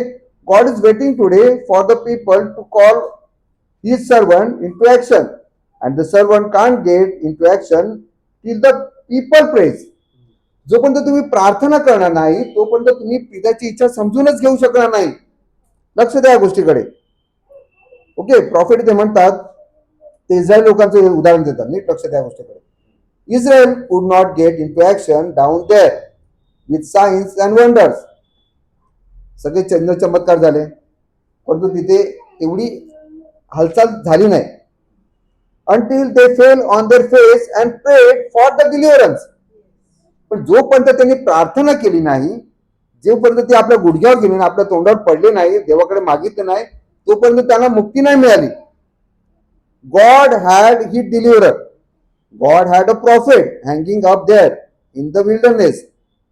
Speaker 1: God is waiting today for the people to call his servant into action, and the servant can't get into action till the people praise. जोपर्यंत तुम्ही प्रार्थना करणार नाही तोपर्यंत तुम्ही पित्याची इच्छा समजूनच घेऊ शकणार नाही. लक्ष द्या या गोष्टीकडे. ओके, प्रॉफिट ते म्हणतात, ते इस्रायल लोकांचं उदाहरण देतात, नीट लक्ष द्या गोष्टीकडे. Israel could not get into action down there with signs and wonders. सगळे चिन्ह चमत्कार झाले परंतु तिथे एवढी हालचाल झाली नाही. Until they fell on their face and prayed for the deliverance. पण जोपर्यंत त्यांनी प्रार्थना केली नाही, जोपर्यंत ते आपल्या गुडघ्यावर गेले नाही, आपल्या तोंडावर पडले नाही, देवाकडे मागितले नाही, तोपर्यंत त्यांना मुक्ती नाही मिळाली. God had his deliverer. God had a prophet hanging up there in the wilderness,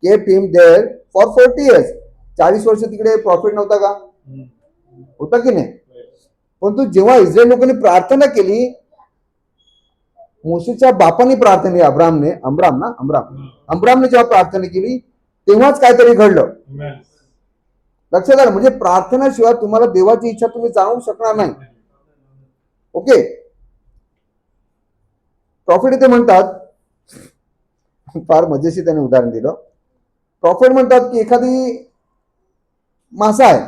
Speaker 1: kept him there for 40 years. 40 वर्ष तिकडे प्रॉफिट नव्हता का, होता की नाही. परंतु जेव्हा इस्रायल लोकांनी प्रार्थना केली, मोशेच्या बापाने प्रार्थना केली, अब्रामने जेव्हा प्रार्थना केली तेव्हाच काहीतरी घडलं. लक्षात आलं. म्हणजे प्रार्थनाशिवाय तुम्हाला देवाची इच्छा तुम्ही जाणू शकणार नाही. ओके, प्रॉफिट इथे म्हणतात, फार मजेशीर त्याने उदाहरण दिलं. प्रॉफिट म्हणतात की एखादी मासा आहे,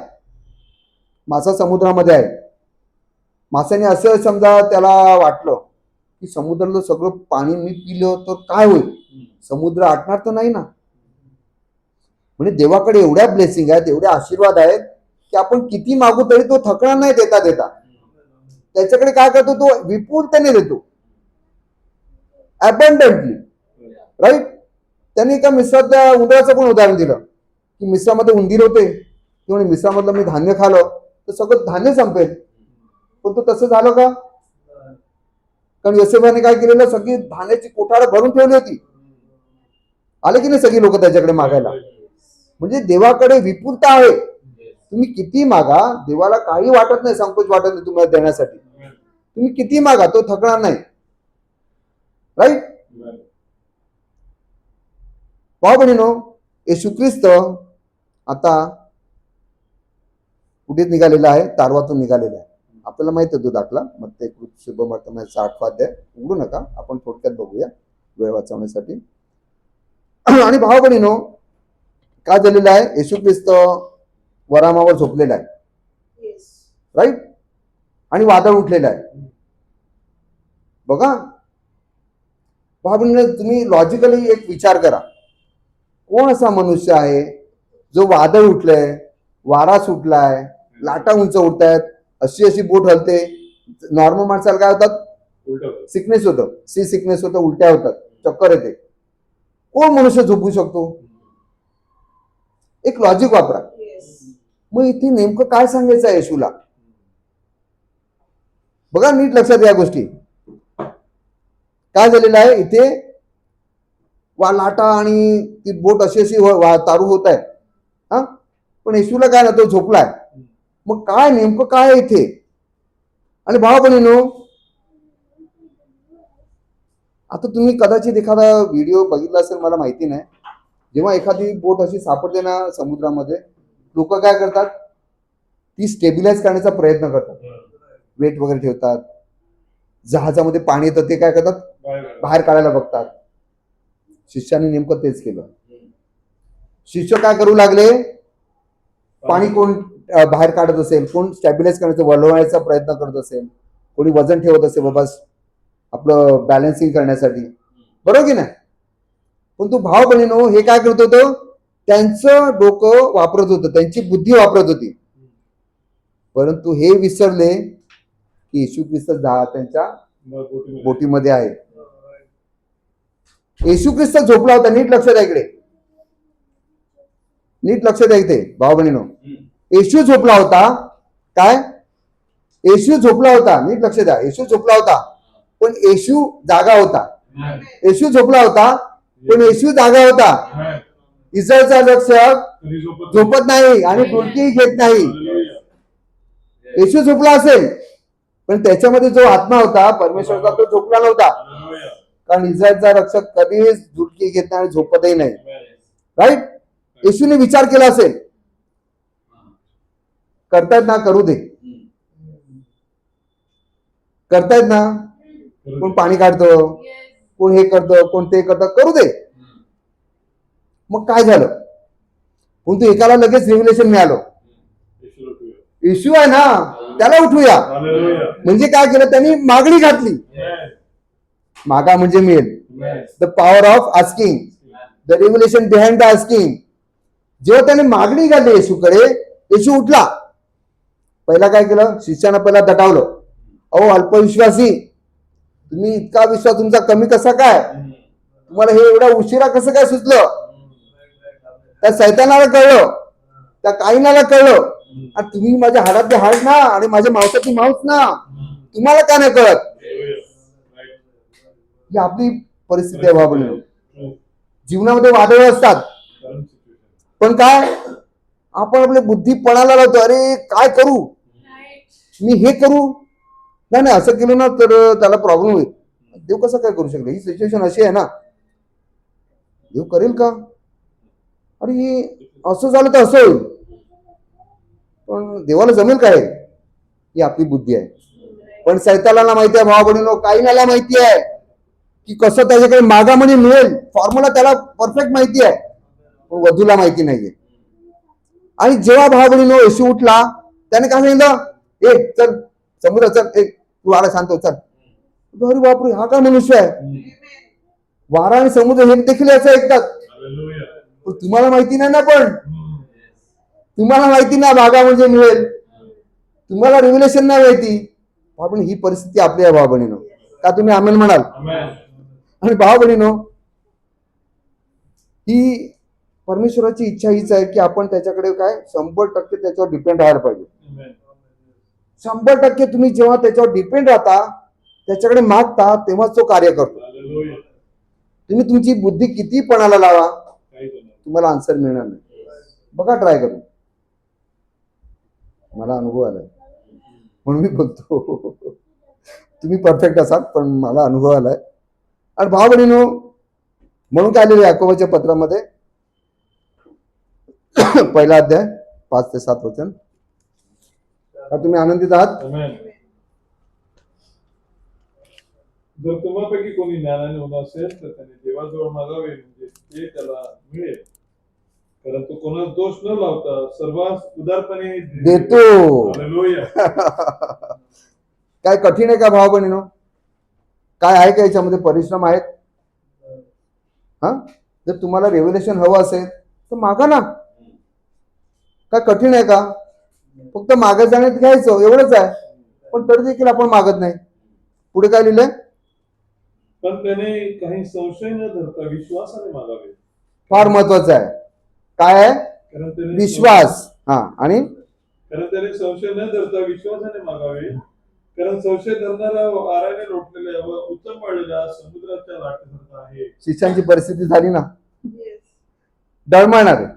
Speaker 1: मासा समुद्रामध्ये आहे. माशाने असं समजा त्याला वाटलं की समुद्रातलं सगळं पाणी मी पिलं तर काय होईल, समुद्र आटणार तर नाही ना. म्हणजे देवाकडे एवढ्या ब्लेसिंग आहेत, एवढे आशीर्वाद आहेत की आपण किती मागू तरी तो थकणार नाही देता देता. त्याच्याकडे काय करतो, तो विपुलतेने देतो, अबंडंटली. राईट. त्यांनी एका मिश्रातल्या उंदराचं पण उदाहरण दिलं की मिश्रामध्ये उंदीर होते, की म्हणे मिश्रामधलं मी धान्य खालं तर सगळं धान्य संपेल. पण तो तसं झालं का, कारण योसेफाने काय केलेलं, सगळी धान्याची कोठार भरून ठेवली होती. आले की नाही सगळी लोक त्याच्याकडे मागायला. म्हणजे देवाकडे विपुलता आहे, तुम्ही किती मागा, देवाला काही वाटत नाही, संकोच वाटत नाही तुम्हाला देण्यासाठी. तुम्ही किती मागा तो थकणार नाही. राईट. भाऊ बहिणीनो, येशू ख्रिस्त आता कुठेच निघालेला आहे, तारवातून निघालेला आहे. आपल्याला माहित आहे तो दाखला. मग ते शुभवर्तमानाचा 8वा अध्याय उघडू नका, आपण थोडक्यात बघूया वेळ वाचवण्यासाठी. आणि भाव बहिणीनो, काय झालेलं आहे, येशू ख्रिस्त वरामावर झोपलेला आहे,
Speaker 4: येस.
Speaker 1: राईट, आणि वादळ उठलेलं आहे. बघा भाव बहिणीनो, तुम्ही लॉजिकली एक विचार करा, कोण असा मनुष्य आहे जो वादळ उठलंय, वारा सुटलाय, लाटा उंच उडत आहेत, अशी बोट हलते, नॉर्मल माणसाला काय होतात,
Speaker 2: उलट
Speaker 1: सिकनेस होतं, सी सिकनेस होतं, उलट्या होतात, चक्कर येते. कोण मनुष्य झोपू शकतो? एक लॉजिक वापरा.
Speaker 4: येस.
Speaker 1: मग इथे नेमकं काय सांगायचं आहे येशूला? बघा नीट लक्षात या गोष्टी. काय झालेलं आहे इथे, लाटा आणि ती बोट अशी तारू होत आहे, हा, पण येशूला काय ना, तो झोपलाय. मग काय नेमकं काय आहे इथे? आणि भाव बहिणीनो, आता तुम्ही कदाचित एखादा व्हिडिओ बघितला असेल, मला माहिती नाही, जेव्हा एखादी बोट अशी सापडते ना समुद्रामध्ये, लोक काय करतात, ती स्टेबिलाइज करण्याचा प्रयत्न करतात, वेट वगैरे ठेवतात, जहाजामध्ये पाणी येतं ते काय करतात, बाहेर काढायला बघतात. शिष्याने नेमकं तेच केलं. शिष्य काय करू लागले, पाणी कोण बाहेर काढत असेल, कोण स्टॅबिलाइज करण्याचा वळवण्याचा प्रयत्न करत असेल, कोणी वजन ठेवत असेल बाबा आपलं बॅलन्सिंग करण्यासाठी, बरोबर की नाही? पण तो भाव बहिणीनो हे काय करत होतं, त्यांचं डोकं वापरत होतं, त्यांची बुद्धी वापरत होती, परंतु हे विसरले की येशू ख्रिस्त त्यांच्या बोटीमध्ये आहे. येशू ख्रिस्त झोपला होता. नीट लक्ष द्या इकडे, नीट लक्ष द्या इथे भाव बहिणीनो. येशू झोपला होता. काय? येशू झोपला होता. नीट लक्ष द्या. येशू झोपला होता पण येशू जागा होता. येशू झोपला होता पण येशू जागा होता. इस्रायलचा रक्षक झोपत नाही आणि डुलकी घेत नाही. येशू झोपला असेल पण त्याच्यामध्ये जो आत्मा होता परमेश्वरचा तो झोपला नव्हता, कारण इस्रायलचा रक्षक कधीच डुलकी घेत नाही आणि झोपतही नाही. राईट? येशूने विचार केला असेल, करतायत ना, करू दे, करतायत ना, कोण पाणी काढतो, कोण हे करतं, कोण ते करतं, करू दे. मग काय झालं, परंतु एकाला लगेच रिव्हिलेशन मिळालं, येशू आहे ना, त्याला उठूया. म्हणजे काय केलं त्यांनी, मागणी घातली. मागा म्हणजे मिळेल. The power of asking, the रिव्हिलेशन behind the asking. जेव्हा त्याने मागणी घातली येशूकडे, येशू उठला. पहिला काय केलं, शिष्यानं पहिला दटावलं. अहो अल्पविश्वासी, तुम्ही इतका विश्वास तुमचा कमी कसा काय, तुम्हाला हे एवढा उशिरा कसं काय सुचलं? त्या सैतानाला कळलं, त्या काईनाला कळलं, आणि तुम्ही माझ्या हाडातले हाड ना आणि माझ्या मांसाची मांस ना, तुम्हाला का नाही कळत? ही आपली परिस्थिती आहे बाबा. जीवनामध्ये वादळ असतात, पण काय आपण आपली बुद्धी पणाला लावतो, अरे काय करू मी, हे करू नाही, असं केलं ना तर त्याला प्रॉब्लेम होईल. देव कसं काय करू शकतो, ही सिच्युएशन अशी आहे ना, देव करेल का? अरे असं झालं तर असं होईल, पण देवाला जमेल काय? ही आपली बुद्धी आहे. पण सैतानाला माहिती आहे भावा बहिणीनो, काहीनाला माहिती आहे की कसं त्याच्याकडे मागा म्हणजे मिळेल, फॉर्म्युला त्याला परफेक्ट माहिती आहे, पण वधूला माहिती नाहीये. आणि जेव्हा भावा बहिणीनो येशू उठला, त्याने काय सांगितलं, ए चल समुद्र चल, तू आला सांगतो चल. अरे बापरे, हा काय मनुष्य आहे, वारा आणि समुद्र हे देखील याचं ऐकतात. तुम्हाला माहिती नाही ना, पण तुम्हाला माहिती ना भागा म्हणजे मिळेल, तुम्हाला रिव्हिलेशन नाही माहिती. पण ही परिस्थिती आपली आहे भावा बहिणीनो, का तुम्ही आमेन म्हणाल? आणि भावा बहिणीनो, ही परमेश्वराची इच्छा हीच आहे की आपण त्याच्याकडे काय 100% त्याच्यावर डिपेंड राहायला पाहिजे. 100% तुम्ही जेव्हा त्याच्यावर डिपेंड राहता, त्याच्याकडे मागता, तेव्हाच तो कार्य करतो. तुम्ही तुमची बुद्धी किती पणाला लावा, तुम्हाला आन्सर मिळणार नाही. बघा ट्राय करून, मला अनुभव आलाय म्हणून मी बोलतो. तुम्ही परफेक्ट असाल पण मला अनुभव आलाय. आणि भाव बहिणीनो, म्हणून काय आलेलं याकोबाच्या पत्रामध्ये 1 अध्याय 5 ते 7 वचन. का तुम्ही आनंदित आहात?
Speaker 2: Amen. जर तुम्हापैकी कोणी ज्ञानाने होणार असेल तर त्याने देवाजवळ मागावे म्हणजे ते त्याला मिळेल. कारण तो कोणास दोष न लावता सर्वांस उदारपणे
Speaker 1: देतो.
Speaker 2: हालेलुया.
Speaker 1: काय कठीण आहे का भाव बहिणीनो? काय आहे का याच्यामध्ये परिश्रम आहेत? हा, जर तुम्हाला रेव्हलेशन हवं असेल तर मागा ना. काय कठीण आहे का? फक्त मागत जाण्यात घ्यायचं एवढंच आहे. पण तरी देखील आपण मागत नाही. पुढे काय लिहिलंय?
Speaker 2: पण त्याने काही संशय न धरता विश्वासाने मागावे.
Speaker 1: फार महत्वाचं आहे. काय आहे?
Speaker 2: कारण त्याने
Speaker 1: विश्वास. हा, आणि
Speaker 2: कारण त्याने संशय न धरता विश्वासाने मागावे. कारण संशय धरणारा आराने लोटलेल्या व उत्तम वाढलेल्या समुद्राच्या लाटेसारखा आहे.
Speaker 1: शिष्यांची परिस्थिती झाली ना,
Speaker 4: Yes.
Speaker 1: डळमळणार आहे.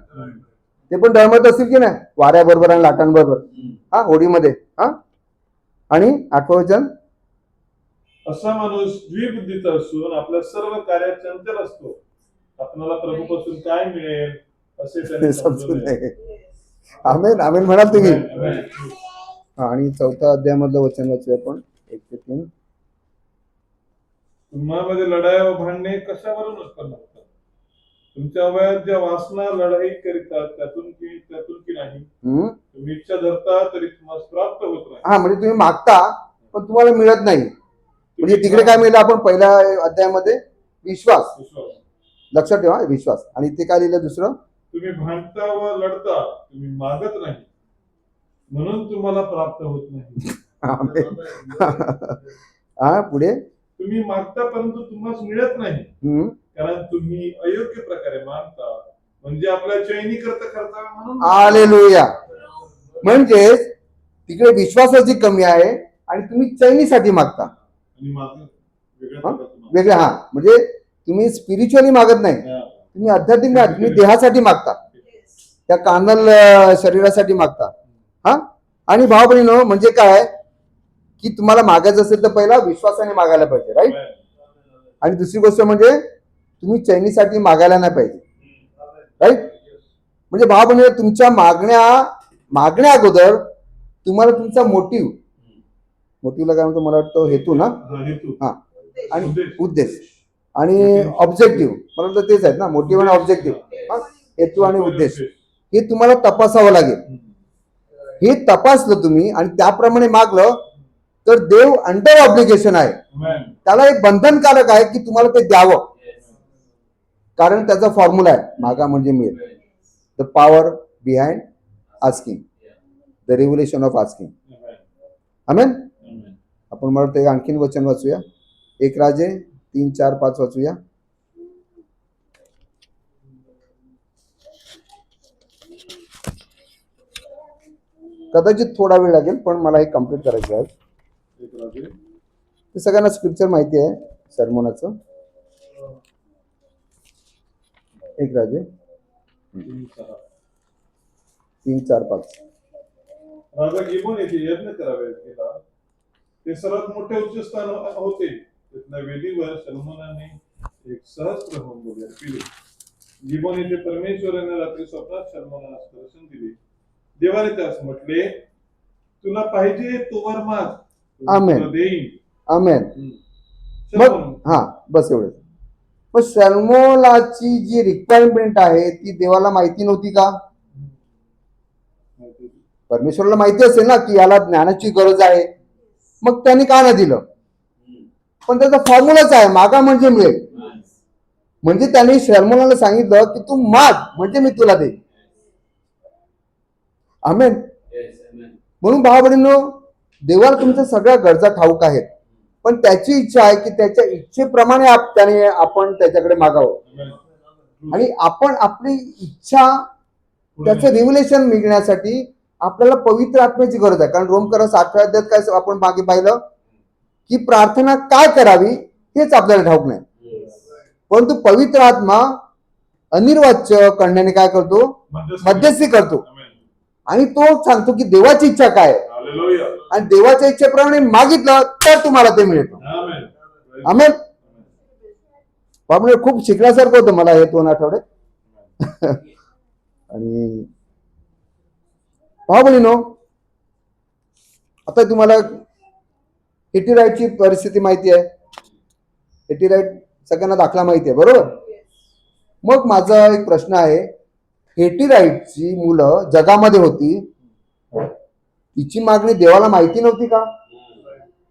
Speaker 1: ते पण डळमळत असतील की नाही वाऱ्याबरोबर आणि लाटांबरोबर, हा, होडीमध्ये. हा, आणि 8वं वचन,
Speaker 2: असा माणूस द्विबुद्धीचा असून आपल्या सर्व कार्यात चंचल असतो. आपणाला प्रभूपासून काय मिळेल असे त्याने
Speaker 1: ते समजू
Speaker 2: समजू नये.
Speaker 1: नये. आमेन आमेन म्हणाल तुम्ही.
Speaker 2: Amen.
Speaker 1: हा, आणि 4थ्या अध्यायामधलं वचन वाचूया आपण 1 ते 3.
Speaker 2: तुम्हामध्ये लढाई व भांडणे कशावरून उत्पन्न होतात? तुमच्या वयात ज्या वासना लढाई करीतात त्यातून की नाही? तुम्ही इच्छा धरता तरी तुम्हाला प्राप्त होत नाही.
Speaker 1: हा, म्हणजे तुम्ही मागता पण तुम्हाला मिळत नाही. म्हणजे तिकडे काय मिळलं? आपण पहिल्या अध्यायामध्ये विश्वास.
Speaker 2: विश्वास.
Speaker 1: लक्षात ठेवा, विश्वास. आणि ते काय लिहिलं दुसरं?
Speaker 2: तुम्ही भांडता व लढता, तुम्ही मागत नाही म्हणून तुम्हाला प्राप्त होत नाही.
Speaker 1: हा, पुढे
Speaker 2: तुम्ही मागता परंतु तुम्हाला मिळत नाही कारण तुम्ही अयोग्य प्रकारे मागता, म्हणजे आपल्या चैनी करता म्हणून.
Speaker 1: हालेलुया. म्हणजे तिकडे विश्वासाची कमी आहे आणि तुम्ही चैनीसाठी मागता.
Speaker 2: आणि मागं वेगळ्या प्रकारचं मागता.
Speaker 1: वेगळं. हा, म्हणजे तुम्ही स्पिरिच्युअली मागत नाही,
Speaker 2: हा.
Speaker 1: तुम्ही आध्यात्मिक मागता. तुम्ही देहासाठी मागता, त्या कार्नल शरीरासाठी मागता. हा, आणि भाव बहिणीनो, म्हणजे काय की तुम्हाला मागायचं असेल तर पहिला विश्वासाने मागायला पाहिजे, राईट. आणि दुसरी गोष्ट म्हणजे तुम्ही चैनीसाठी मागायला नाही पाहिजे, राईट. म्हणजे भाव बहिणी, तुमच्या मागण्या अगोदर तुम्हाला तुमचा मोटिव्हला काय म्हणतो, मला वाटतं हेतू ना, हा, आणि उद्देश आणि ऑब्जेक्टिव्ह, मला वाटतं तेच आहेत ना, मोटिव्ह आणि ऑब्जेक्टिव्ह. हेतू आणि उद्देश हे तुम्हाला तपासावं लागेल. हे तपासलं तुम्ही आणि त्याप्रमाणे मागलं तर देव अंडर ऑब्लिगेशन आहे. त्याला एक बंधनकारक आहे की तुम्हाला ते द्यावं. कारण त्याचा फॉर्म्युला आहे, मागा म्हणजे मिळेल. The power behind asking, the revelation of asking. Amen. आपण मला ते आणखीन वचन वाचूया. 1 राजे 3, 4, 5 वाचूया. कदाचित थोडा वेळ लागेल पण मला हे कम्प्लीट करायचं आहे. ते सगळ्यांना स्क्रिप्चर माहिती आहे सर्मोनाचं. 1 राजे 3, 4, 5.
Speaker 2: राजा गिबोन येथे यज्ञ करावे गेला. ते सर्वात मोठे उच्चस्थान होते. तिथल्या वेदीवर सलमोनाने एक सहस्त्र होमबली अर्पिले. गिबोन येथे परमेश्वराने रात्री स्वप्नात सलमोनास दर्शन दिले. देवाने त्यास म्हटले, तुला पाहिजे तोवर माग,
Speaker 1: आमेन.
Speaker 2: तुला देईन.
Speaker 1: आमेन. मग हा, बस एवढं. पण सलमोनाची जी रिक्वायरमेंट आहे ती देवाला माहिती नव्हती का? परमेश्वराला माहिती असेल ना की याला ज्ञानाची गरज आहे, मग त्यांनी का नाही दिलं? पण त्याचा फॉर्म्युलाच आहे, मागा म्हणजे मिळेल. म्हणजे त्यांनी सलमोनाला सांगितलं की तू माग म्हणजे मी तुला देईन. आमेन. म्हणून भाव बहिणींनो, देवाला तुमच्या सगळ्या गरजा ठाऊक आहेत, पण त्याची इच्छा आहे की त्याच्या इच्छेप्रमाणे आपण त्याच्याकडे मागावं. आणि आपण आपली इच्छा त्याचं रिव्हलेशन मिळण्यासाठी आपल्याला पवित्र आत्म्याची गरज आहे. कारण रोमकर 8व्या अध्यायात काय आपण मागे पाहिलं की प्रार्थना काय करावी हेच आपल्याला ठाऊक नाही, परंतु पवित्र आत्मा अनिर्वाच्य कण्याने काय करतो? मध्यस्थी करतो. आणि तो सांगतो की देवाची इच्छा काय आहे, आणि देवाच्या इच्छेप्रमाणे मागितलं तर तुम्हाला ते मिळतं. आमेन. त्यामुळे खूप शिकण्यासारखं होतं मला हे 2 आठवडे. आणि भाऊ बहिणीनो, आता तुम्हाला हेटीराईटची परिस्थिती माहिती आहे. हेटीराईट सगळ्यांना दाखला माहिती आहे, बरोबर. मग माझा एक प्रश्न आहे, हेटीराईटची मुलं जगामध्ये होती, तिची मागणी देवाला माहिती नव्हती का,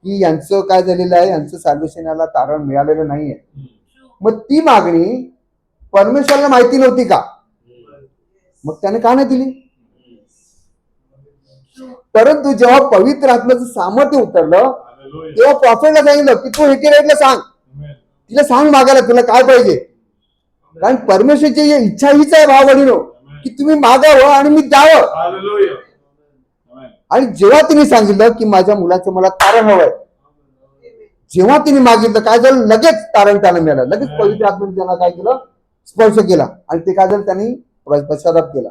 Speaker 1: की यांचं काय झालेलं आहे, यांचं सॅल्वेशन याला तारण मिळालेलं नाहीये. मग ती मागणी परमेश्वराला माहिती नव्हती का, मग त्याने का नाही दिली. परंतु जेव्हा पवित्र आत्म्याचं सामर्थ्य उतरलं तेव्हा प्रॉफेटला सांगितलं की तू हेटीराईटला सांग, तिला सांग मागायला तुला काय पाहिजे. कारण परमेश्वरची इच्छा हीच आहे भाव बहिणीनो, की तुम्ही मागावं आणि मी द्यावं. आणि जेव्हा तिने सांगितलं की माझ्या मुलाचं मला तारण हवंय, जेव्हा तिने मागितलं काय झालं, लगेच तारण त्याला मिळालं. लगेच पवित्र आत्म्याने त्यांना काय केलं, स्पर्श केला. आणि ते काय झालं, त्यांनी पश्चाताप केला,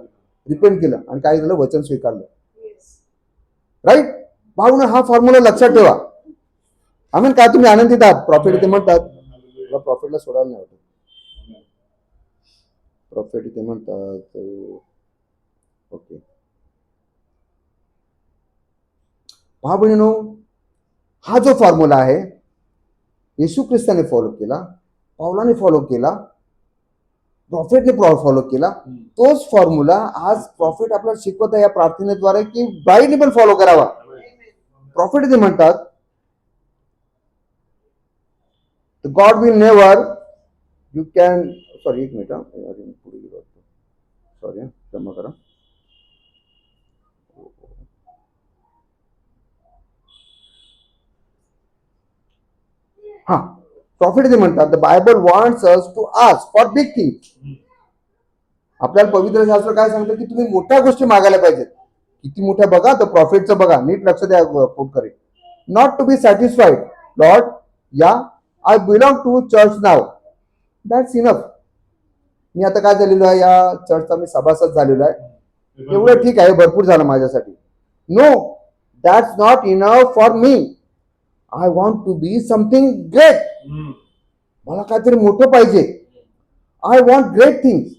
Speaker 1: रिपेंट केलं आणि काय झालं, वचन स्वीकारलं. राईट भाऊन हा फॉर्म्युला लक्षात ठेवा. आम्ही काय तुम्ही आनंदित आहात. प्रॉफिट ते म्हणतात, प्रॉफिटला सोडायला नाही वाटत. प्रॉफिट ते म्हणतात ओके. भाऊ बहिणीनो, हा जो फॉर्म्युला आहे येशू ख्रिस्ताने फॉलो केला, पावलाने फॉलो केला, प्रॉफिटने फॉलो केला. तोच फॉर्म्युला आज प्रॉफिट आपल्याला शिकवत आहे या प्रार्थनेद्वारे, की ब्राईडने पण फॉलो करावा. प्रॉफिट ते म्हणतात God will never you can sorry एक मिनिट पुढे गेलो सॉरी क्षमा करा. हा प्रॉफिट ते म्हणतात the Bible wants us to ask for big things. आपल्याला पवित्र शास्त्र काय सांगतं की तुम्ही मोठ्या गोष्टी मागायला पाहिजेत. किती मोठ्या बघा, तर प्रॉफिटचं बघा, नीट लक्ष द्या कोट करेल. Not to be satisfied lord, yeah I belong to church now, that's enough. मी आता काय झालेलो आहे, या चर्चचा मी सभासद झालेलो आहे, एवढं ठीक आहे, भरपूर झालं माझ्यासाठी. No, that's not enough for me. I want to be something great. मला काहीतरी मोठं पाहिजे. I want great things.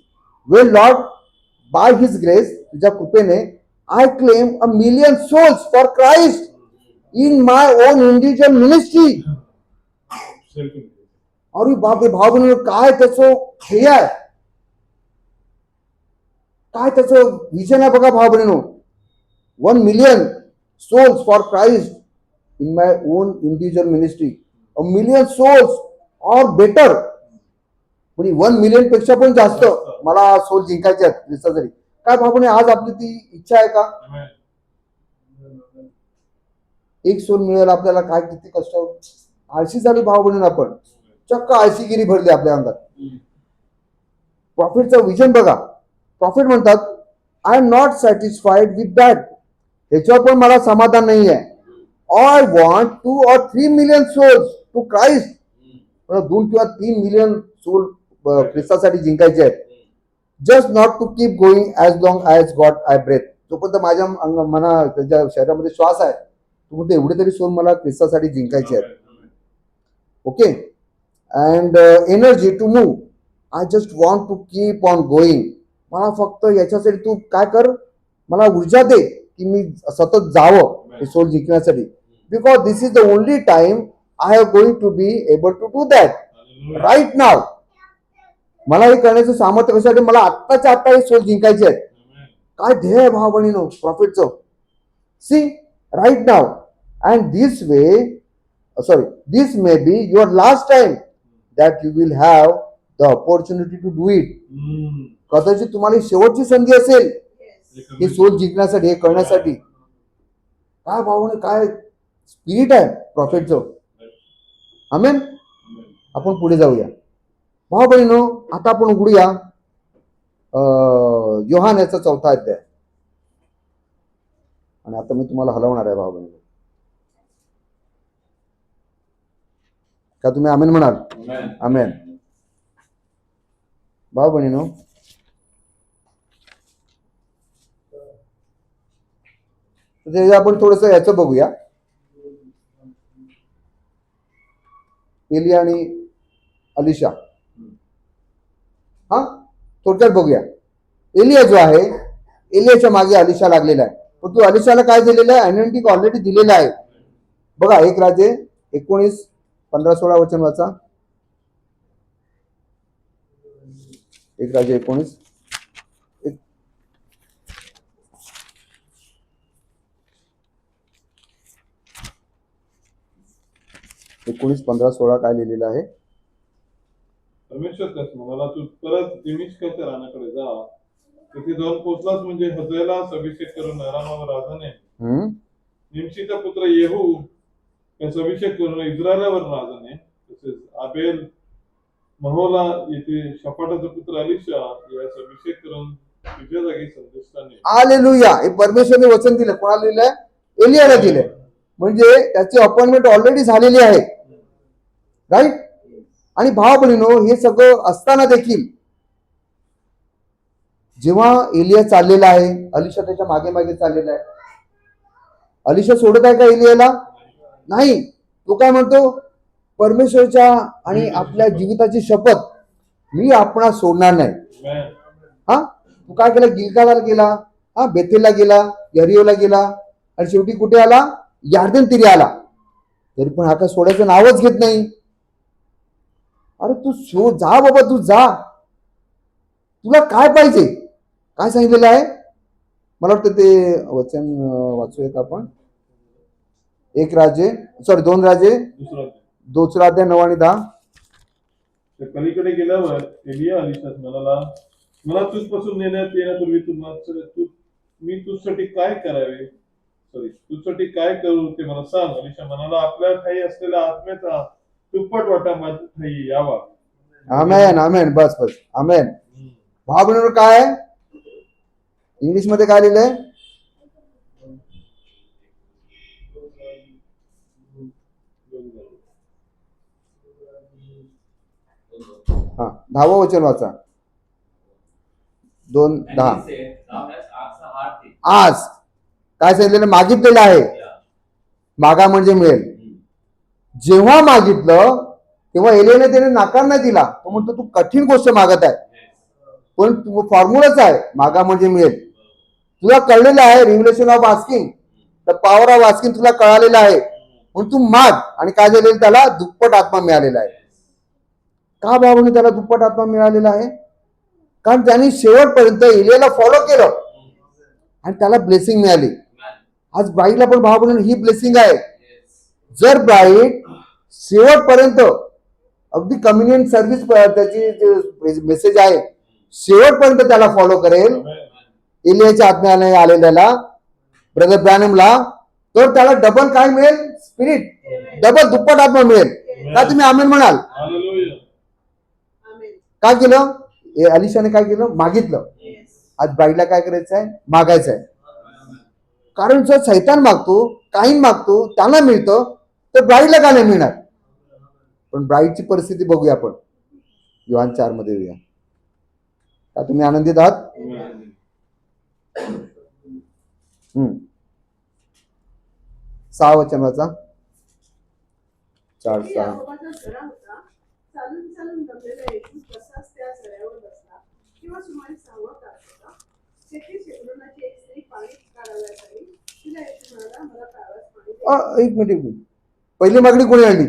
Speaker 1: Well Lord, by his grace, तुझ्या कृपेने I claim a million souls for Christ in my own individual ministry. अरे बापरे भाव बहिणी, काय त्याचं ध्येय आहे, काय त्याचं विजन आहे बघा भाव बहिणीनो. 1 million souls for Christ in my own individual ministry. A million souls or better. म्हणजे 1 million पेक्षा पण जास्त मला सोल जिंकायचे आहेत ख्रिस्तासाठी. काय भावने आज आपली ती इच्छा आहे का. एक सोल मिळेल आपल्याला, काय किती कष्ट. आळशी झाली भाव बनून आपण, चक्क आळशीगिरी भरली आपल्या अंगात. प्रॉफिटचं विजन बघा. प्रॉफिट म्हणतात I am not satisfied with that. ह्याच्यावर पण मला समाधान नाही आहे. I want 2 or 3 million souls to Christ. 2 किंवा 3 मिलियन सोल ख्रिस्तासाठी जिंकायचे आहेत. Just not to keep going as long as God I breathe. जोपर्यंत माझ्या मना त्याच्या शरीरामध्ये श्वास आहे तोपर्यंत एवढे तरी सोल मला ख्रिस्तासाठी जिंकायचे आहेत. Okay. And energy to move. I just want to keep on going. मला फक्त याच्यासाठी तू काय कर, मला ऊर्जा दे की मी सतत जावं हे सोल जिंकण्यासाठी. Because this is the only time I am going to be able to do that right now. मला हे करण्याचं सामर्थ्य कशासाठी, मला आत्ताच्या आत्ता हे सोल जिंकायचे आहेत. काय ध्येय आहे भाव बहिणीनो प्रॉफिटचं. See right now. And this way this may be your last time that you will have the opportunity to do it. कदाचित तुम्हाला शेवटची संधी असेल हे सोल जिंकण्यासाठी, हे करण्यासाठी. काय भावने, काय स्पिरिट आहे प्रॉफिटचं. आमेन. आपण पुढे जाऊया भाऊ बहिणीनो. आता आपण उघडूया योहान याचा 4था अध्याय. आणि आता मी तुम्हाला हलवणार आहे भाऊ बहिणीनो. का तुम्ही आमेन म्हणाल. आमेन. भाऊ बहिणीनो, आपण थोडस याचं बघूया. एलिया आणि अलिशा. हा थोडक्यात बघूया. एलिया जो आहे, एलियाच्या मागे अलिशा लागलेला आहे. पण तू अलिशाला काय दिलेलं आहे? आयडेंटिटी ऑलरेडी दिलेलं आहे. बघा 1 राजे 19, 15, 16 वचन वाचा. 1 राजे 19. 19, 15, 16 काय लिहिलेलं आहे?
Speaker 2: परमेश्वर त्यास म्हणाला, तू परत दिमिश्काच्या रानाकडे जा. तिथे जाऊन पोचलास म्हणजे हजरेलास अभिषेक करून अरामावर राजाने निमशीचा पुत्र येहू त्याचा अभिषेक करून इस्रायलावर राजाने, तसेच आबेल महोला येथे शफाटाचा पुत्र अलिशा यास अभिषेक करून तुझ्या जागी संदेशाने.
Speaker 1: हालेलुया. हे परमेश्वरने वचन दिलं. कोणाला दिलंय? एलियाला दिलंय. म्हणजे त्याची अपॉइंटमेंट ऑलरेडी झालेली आहे, राईट. आणि भाव बहिणीनो, हे सगळं असताना देखील जेव्हा एलिया चाललेला आहे, अलिशा त्याच्या मागे मागे चाललेला आहे. अलिशा सोडत आहे का एलियाला? नाही. तो काय म्हणतो? परमेश्वरच्या आणि आपल्या जीविताची शपथ, मी आपणास सोडणार नाही. हा, तू काय केलं? गिलगालला गेला, हा, बेथेलला गेला, यरियोला गेला, आणि शेवटी कुठे आला? यार्देन तीरी आला. तरी पण हा काय सोडायचं नावच घेत नाही. अरे तू जा बाबा, तू जा. तुला काय पाहिजे? काय सांगितलेलं आहे? मला वाटतं ते वचन वाचूयात आपण. 2 राजे 2 अध्याय 9 आणि 10.
Speaker 2: पलीकडे गेल्यावर एलिया अलिशास म्हणाला, मला तुझपासून नेण्यात येण्यापूर्वी मी तुझसाठी काय करावे, तुझसाठी काय करू ते मला सांग. अलिशा म्हणाला, आपल्या ठाई असलेल्या आत्म्याचा दुप्पट वाटा माझ्या ठाई यावा.
Speaker 1: आमेन, आमेन. बस बस, आमेन. भाव बहिणीवर काय आहे? इंग्लिश मध्ये काय लिहिलंय? हा, 10वं वचन वाचा. 2:10. आज काय सांगितलेलं? मागितलेलं आहे. मागा म्हणजे मिळेल. जेव्हा मागितलं तेव्हा एलियाने त्याने नकार नाही दिला. तो म्हणतो तू कठीण गोष्ट मागत आहे, पण फॉर्म्युलाच आहे, मागा म्हणजे मिळेल. तुला कळलेलं आहे, revelation of asking, the power of asking तुला कळालेलं आहे, म्हणून तू माग. आणि काय झालेलं? त्याला दुप्पट आत्मा मिळालेला आहे. का भावाने त्याला दुप्पट आत्मा मिळालेला आहे? कारण त्यांनी शेवटपर्यंत एलियाला फॉलो केलं आणि त्याला ब्लेसिंग मिळाली. आज ब्राईडला पण भाव बहिणी ही ब्लेसिंग आहे. जर ब्राईड शेवटपर्यंत अगदी कम्युनियन सर्व्हिस, त्याची मेसेज आहे, शेवटपर्यंत त्याला फॉलो करेल, एलियाच्या आत्म्याने आलेल्याला, ब्रदर ब्रॅनमला, तर त्याला डबल काय मिळेल? स्पिरिट, डबल दुप्पट आत्मा मिळेल. का तुम्ही आमेन म्हणाल? काय केलं? अलिशाने काय केलं? मागितलं. आज ब्राईडला काय करायचं आहे? मागायचं आहे. कारण जर सैतान मागतो, काहीन मागतो, त्यांना मिळतं, तर ब्राईडला का नाही मिळणार? पण ब्राईडची परिस्थिती बघूया आपण. योहान 4 मध्ये येऊया. का तुम्ही आनंदित आहात? 6 वचन वाचा. 4:6.
Speaker 4: चालून चालून दमलेला येशू तसाच त्या झऱ्यावर बसला. किंवा सुमारे 6वा तास होता. तेथे शेकडोनाची एक स्त्री पाणी काढाव्यास आली. तिला येशू म्हणाला, मला प्यावयास पाणी दे.
Speaker 1: एक मिनिट. पहिली मागणी कोणी आणली?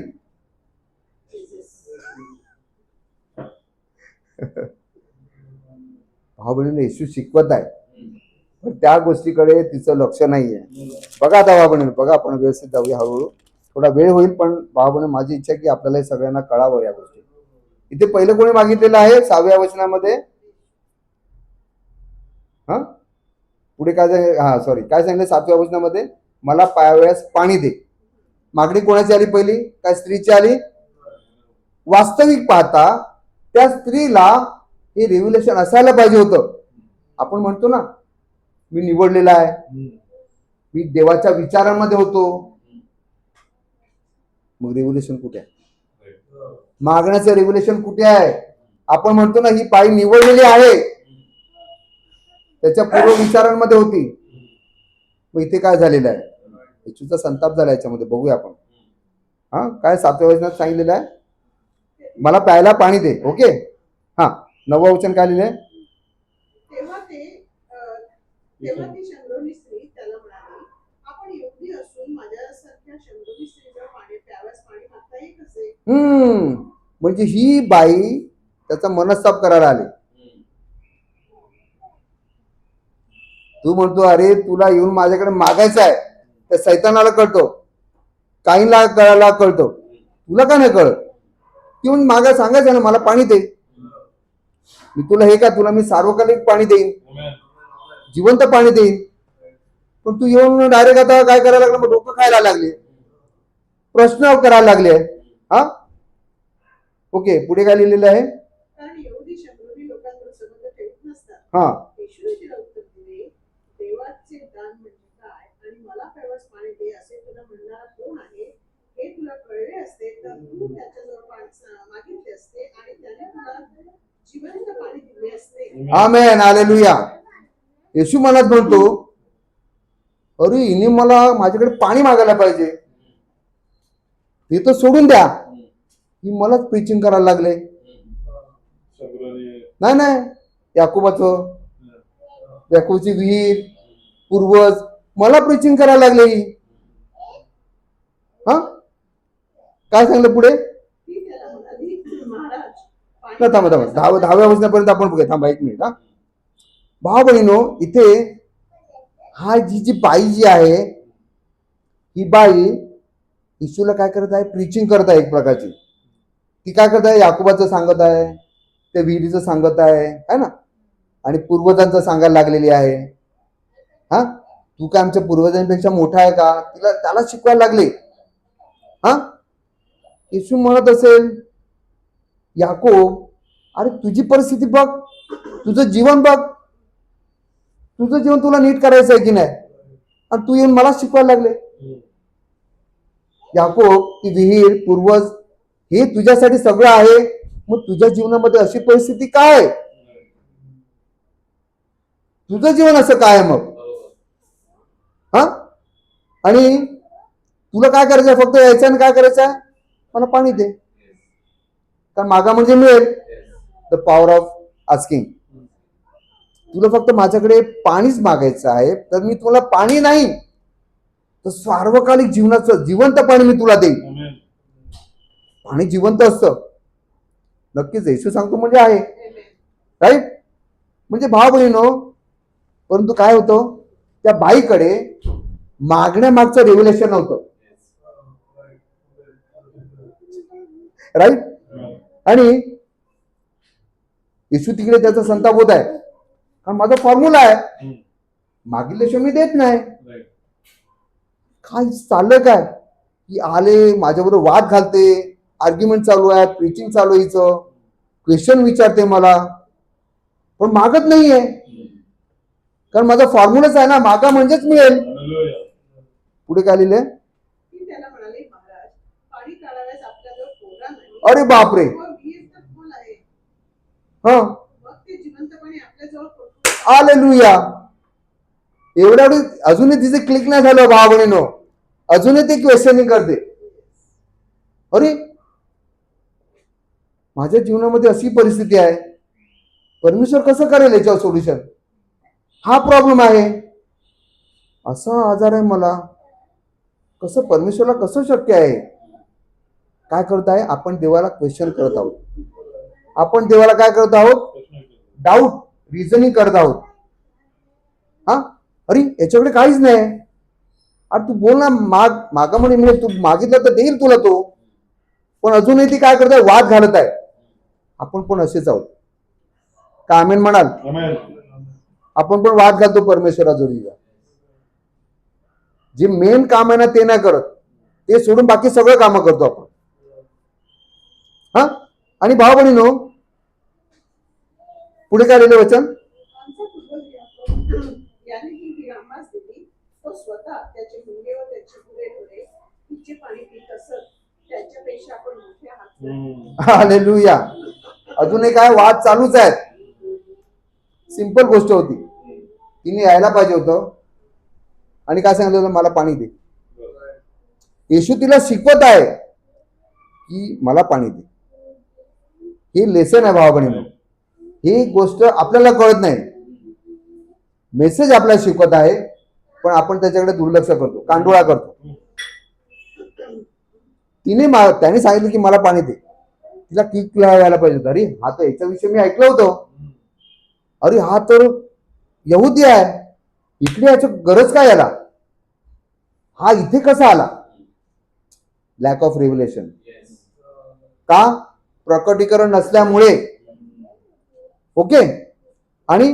Speaker 1: भाऊ बहिणीने येशू शिकवत आहे, पण त्या गोष्टीकडे तिचं लक्ष नाहीये. बघा आता भाऊ बहिणी, बघा आपण व्यवस्थित जाऊया हळूहळू. थोडा वेळ होईल, पण भाऊ बहिणी माझी इच्छा की आपल्याला हे सगळ्यांना कळावं या गोष्टी. इथे पहिलं कोणी मागितलेलं आहे 6व्या वचनामध्ये? हा, पुढे काय काय सांगितलं 7व्या वचनामध्ये? मला प्यावयास पाणी दे. मागणी कोणाची आली पहिली? काय स्त्रीची आली? वास्तविक पाहता त्या स्त्रीला हे रेव्ह्युलेशन असायला पाहिजे होतं. आपण म्हणतो ना, मी निवडलेला आहे, मी देवाच्या विचारांमध्ये होतो. मग रेव्ह्युलेशन कुठे आहे? मागण्याचं रेव्ह्युलेशन कुठे आहे? आपण म्हणतो ना, ही पाळी निवडलेली आहे, त्याच्या पूर्व विचारांमध्ये होती. मग इथे काय झालेलं आहे? येशूचा संताप झाला याच्यामध्ये. बघूया आपण. हा, काय 7व्या वचनात सांगितलेलं आहे? मला प्यायला पाणी दे. ओके. हा, 9वं वचन काय लिहिलंय?
Speaker 4: तेव्हा ती शंभरोनी स्त्री त्याला शंभरी स्त्रीला पाणी प्यावयास पाणी मागता येत असे.
Speaker 1: म्हणजे ही बाई त्याचा मनस्ताप करायला आली. तू म्हणतो अरे तुला येऊन माझ्याकडे मागायचं आहे, त्या सैतानाला कळतो, काहींना कळायला कळतो, तुला का नाही कळत? ती म्हणून मागायला सांगायचं ना मला पाणी दे. मी तुला हे का तुला मी सार्वकालिक पाणी देईन, जिवंत पाणी देईन. पण तू येऊन डायरेक्ट आता काय करायला लागलं, मग डोकं खायला लागले, प्रश्न करायला लागले. हा ओके, पुढे काय लिहिलेलं आहे?
Speaker 4: कारण यहुदी शंभरी लोकांवर संबंध ठेवत नसतात.
Speaker 1: हा
Speaker 4: येशूने तिला उत्तर दिले, देवाचे दान म्हणजे काय आणि मला प्यावयास पाणी दे असे तुला म्हणणारा कोण आहे हे तुला कळले असते तर तू त्याच्याजवळ पाणी मागितले असते आणि त्याने तुला जिवंत पाणी दिले असते.
Speaker 1: आमेन, हालेलुया. येशू मनात म्हणतो अरे हिने मला माझ्याकडे पाणी मागायला पाहिजे, ते तर सोडून द्या, ही मलाच प्रीचिंग करायला लागले. नाही याकोबाचं, याकोबाची विहीर, पूर्वज, मला प्रीचिंग करायला लागले ही. हा काय सांगलं पुढे?
Speaker 4: ती त्याला म्हणाली, महाराज
Speaker 1: ना थांबा 10व्या वचनापर्यंत आपण बघूया. थांबा 1 मिनिट. हा भाऊ बहिणो, इथे हा जी बाई जी आहे, ही बाई येशूला काय करत आहे? प्रीचिंग करत आहे एक प्रकारची. ती काय करत आहे? याकोबाचं सांगत आहे, त्या विहिरीचं सांगत आहे, है ना, आणि पूर्वजांचं सांगायला लागलेली आहे. हा तू काय आमच्या पूर्वजांपेक्षा मोठा आहे का? त्याला शिकवायला लागले. हा येशू म्हणत असेल याकोब, अरे तुझी परिस्थिती बघ, तुझं जीवन बघ, तुझं जीवन तुला नीट करायचं आहे की नाही, आणि तू येऊन मला शिकवायला लागले. याकोब, ती विहीर, पूर्वज हे तुझ्यासाठी सगळं आहे, मग तुझ्या जीवनामध्ये अशी परिस्थिती काय? तुझं जीवन असं काय मग? हा आणि तुला काय करायचंय? फक्त यायचं आणि काय करायचंय? मला पाणी दे. कारण मागा म्हणजे मिळेल. The power of asking. तुला फक्त माझ्याकडे पाणीच मागायचं आहे, तर मी तुला पाणी नाही तर सार्वकालिक जीवनाचं जिवंत पाणी मी तुला देईन. पाणी जिवंत असतं, नक्कीच येशू सांगतो म्हणजे आहे, राईट. म्हणजे भाव बहिणो, परंतु काय होतं, त्या बाईकडे मागण्यामागचं रेव्हलेशन नव्हतं, राईट. आणि येशू तिकडे त्याचा संताप होत आहे, कारण माझा फॉर्म्युला आहे, मागितल्याशिवाय मी देत नाही. काय चाललंय काय की आले माझ्याबरोबर वाद घालते, आर्ग्युमेंट चालू आहे, प्रीचिंग चालू आहे, हिचं क्वेश्चन विचारते मला, पण मागत नाहीये, कारण माझा फॉर्म्युलाच आहे ना, मागा म्हणजेच मिळेल. पुढे काय लिहिले?
Speaker 4: ती त्याला म्हणाली, महाराज पाणी काढाव्यास आपल्याजवळ कोरा नाही.
Speaker 1: अरे बापरे.
Speaker 4: व विहीर तर खोल आहे.
Speaker 1: हा
Speaker 4: मग ते जिवंत पाणी आपल्याजवळ कुठून?
Speaker 1: हालेलुया. एवढ्या अजूनही तिचे क्लिक नाही झालं भाव बहिणीनो, अजूनही ती क्वेश्चनिंग करते. अरे माझ्या जीवनामध्ये अशी परिस्थिती आहे, परमेश्वर कसं करेल याच्यावर सोल्युशन? हा प्रॉब्लेम आहे, असा आजार आहे मला, कसं परमेश्वरला कसं शक्य आहे? काय करत आहे? आपण देवाला क्वेश्चन करत आहोत, आपण देवाला काय करत आहोत? डाऊट, रिझनिंग करत आहोत. हा अरे याच्याकडे काहीच नाही, अरे तू बोल ना, मागा म्हणे मिळेल, तू मागितलं तर देईल तुला तो. पण अजूनही ती काय करत आहे? वाद घालत आहे. आपण पण असेच आहोत का? आमेन म्हणाल? आपण पण वाद घालतो परमेश्वराजवळ. जे मेन काम आहे ना ते नाही करत, ते सोडून बाकी सगळं कामं करतो आपण. हा आणि भाव बहिणीनो, पुढे काय लिहिलं वचन?
Speaker 4: आमचा पूर्वज याकोब याने ही विहीर आम्हास दिली. तो स्वतः त्याचे मुलगे व त्याचे गुरेढोरे तिचे पाणी पित असत. त्याच्यापेक्षा आपण मोठे आहात.
Speaker 1: हालेलुया. अजूनही काय वाद चालूच आहेत. सिंपल गोष्ट होती, तिने यायला पाहिजे होतं आणि काय सांगितलं होतं? मला पाणी दे. येशू तिला शिकवत आहे की मला पाणी दे. हे लेसन आहे भावा बहिणीनो. ही गोष्ट आपल्याला कळत नाही, मेसेज आपल्याला शिकवत आहे, पण आपण त्याच्याकडे दुर्लक्ष करतो, कांडोळा करतो. त्याने सांगितलं की मला पाणी दे. तिला किक लावायला पाहिजे होतं. अरे हा तर याच्याविषयी मी ऐकलं होतं. अरे हा तर यहुदी आहे, इकडे याची गरज काय याला, हा इथे कसा आला? Lack of रिव्हिलेशन. का? प्रकटीकरण नसल्यामुळे. ओके. आणि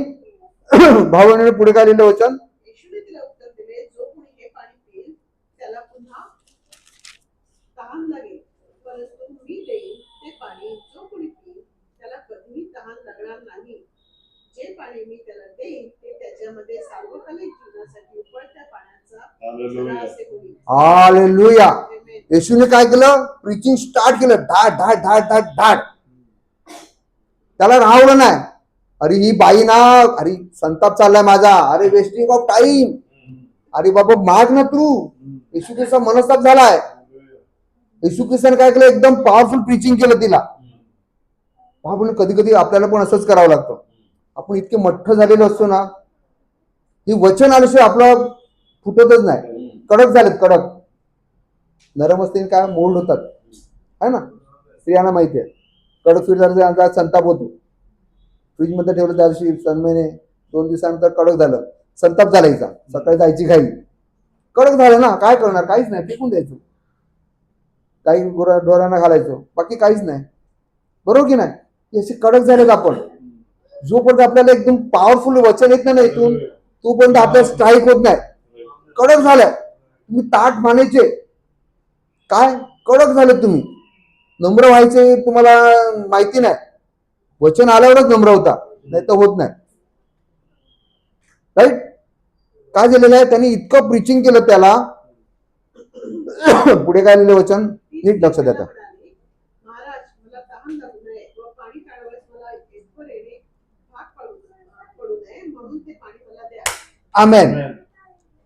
Speaker 1: भावाने पुढे काय लिहिलं वचन?
Speaker 4: येशूने तिला उत्तर दिले, जो कोणी हे पाणी पिईल त्याला पुन्हा तहान लागेल, परंतु मी देईन ते पाणी जो कोणी पिईल त्याला कधीही तहान लागणार नाही. जे पाणी मी त्याला देईन ते त्याच्यामध्ये सार्वकालिक जीवनासाठी उकळत्या पाण्याचा झरा असे होईल.
Speaker 1: हालेलुया.
Speaker 4: Amen.
Speaker 1: येशूने काय केलं? प्रीचिंग स्टार्ट केलं. ढाट ढाट ढाट ढाट ढाट. त्याला राहवलं नाही. अरे ही बाई ना, अरे संताप चाललाय माझा, अरे वेस्टिंग ऑफ टाइम, अरे बाबा माग ना तू. येशू ख्रिस्त मनस्ताप झालाय. येशू ख्रिस्ताने काय केलं? एकदम पॉवरफुल प्रीचिंग केलं तिला. म्हणून कधी कधी आपल्याला पण असंच करावं लागतं. आपण इतके मठ्ठ झालेलो असतो ना, ही वचन आल्याशिवाय आपलं फुटतच नाही. कडक झालेत, कडक. नरम असते काय मोल्ड होतात, है ना. स्त्रियांना माहिती आहे. कडक फिरला संताप होतो. फ्रीज मध्ये ठेवलं त्या दिवशी 3 महिने 2 दिवसानंतर कडक झालं, संताप झाला हिचा. सकाळी जायची घाई, कडक झालं ना, काय करणार? काहीच नाही, फेकून द्यायचं. काही ढोरांना घालायचं, बाकी काहीच नाही. बरोबर की नाही? असे कडक झालेत आपण. जोपर्यंत आपल्याला एकदम पॉवरफुल वचन येत नाही इथून, तोपर्यंत आपल्याला स्ट्राईक होत नाही. कडक झालंय. तुम्ही ताठ मानायचे, काय कडक झाले तुम्ही. नम्र व्हायचे तुम्हाला माहिती नाही. वचन आल्यावरच नम्र होता, नाही तर होत नाही. राईट. काय झालेलं आहे? त्यांनी इतकं प्रीचिंग केलं त्याला. पुढे काय लिहिलं वचन? नीट लक्ष द्या.
Speaker 4: महाराज, मला तहान लागू नये व पाणी काढावयास मला इथवर येणे भाग पडू नये, म्हणून ते पाणी मला द्या.
Speaker 1: आमेन.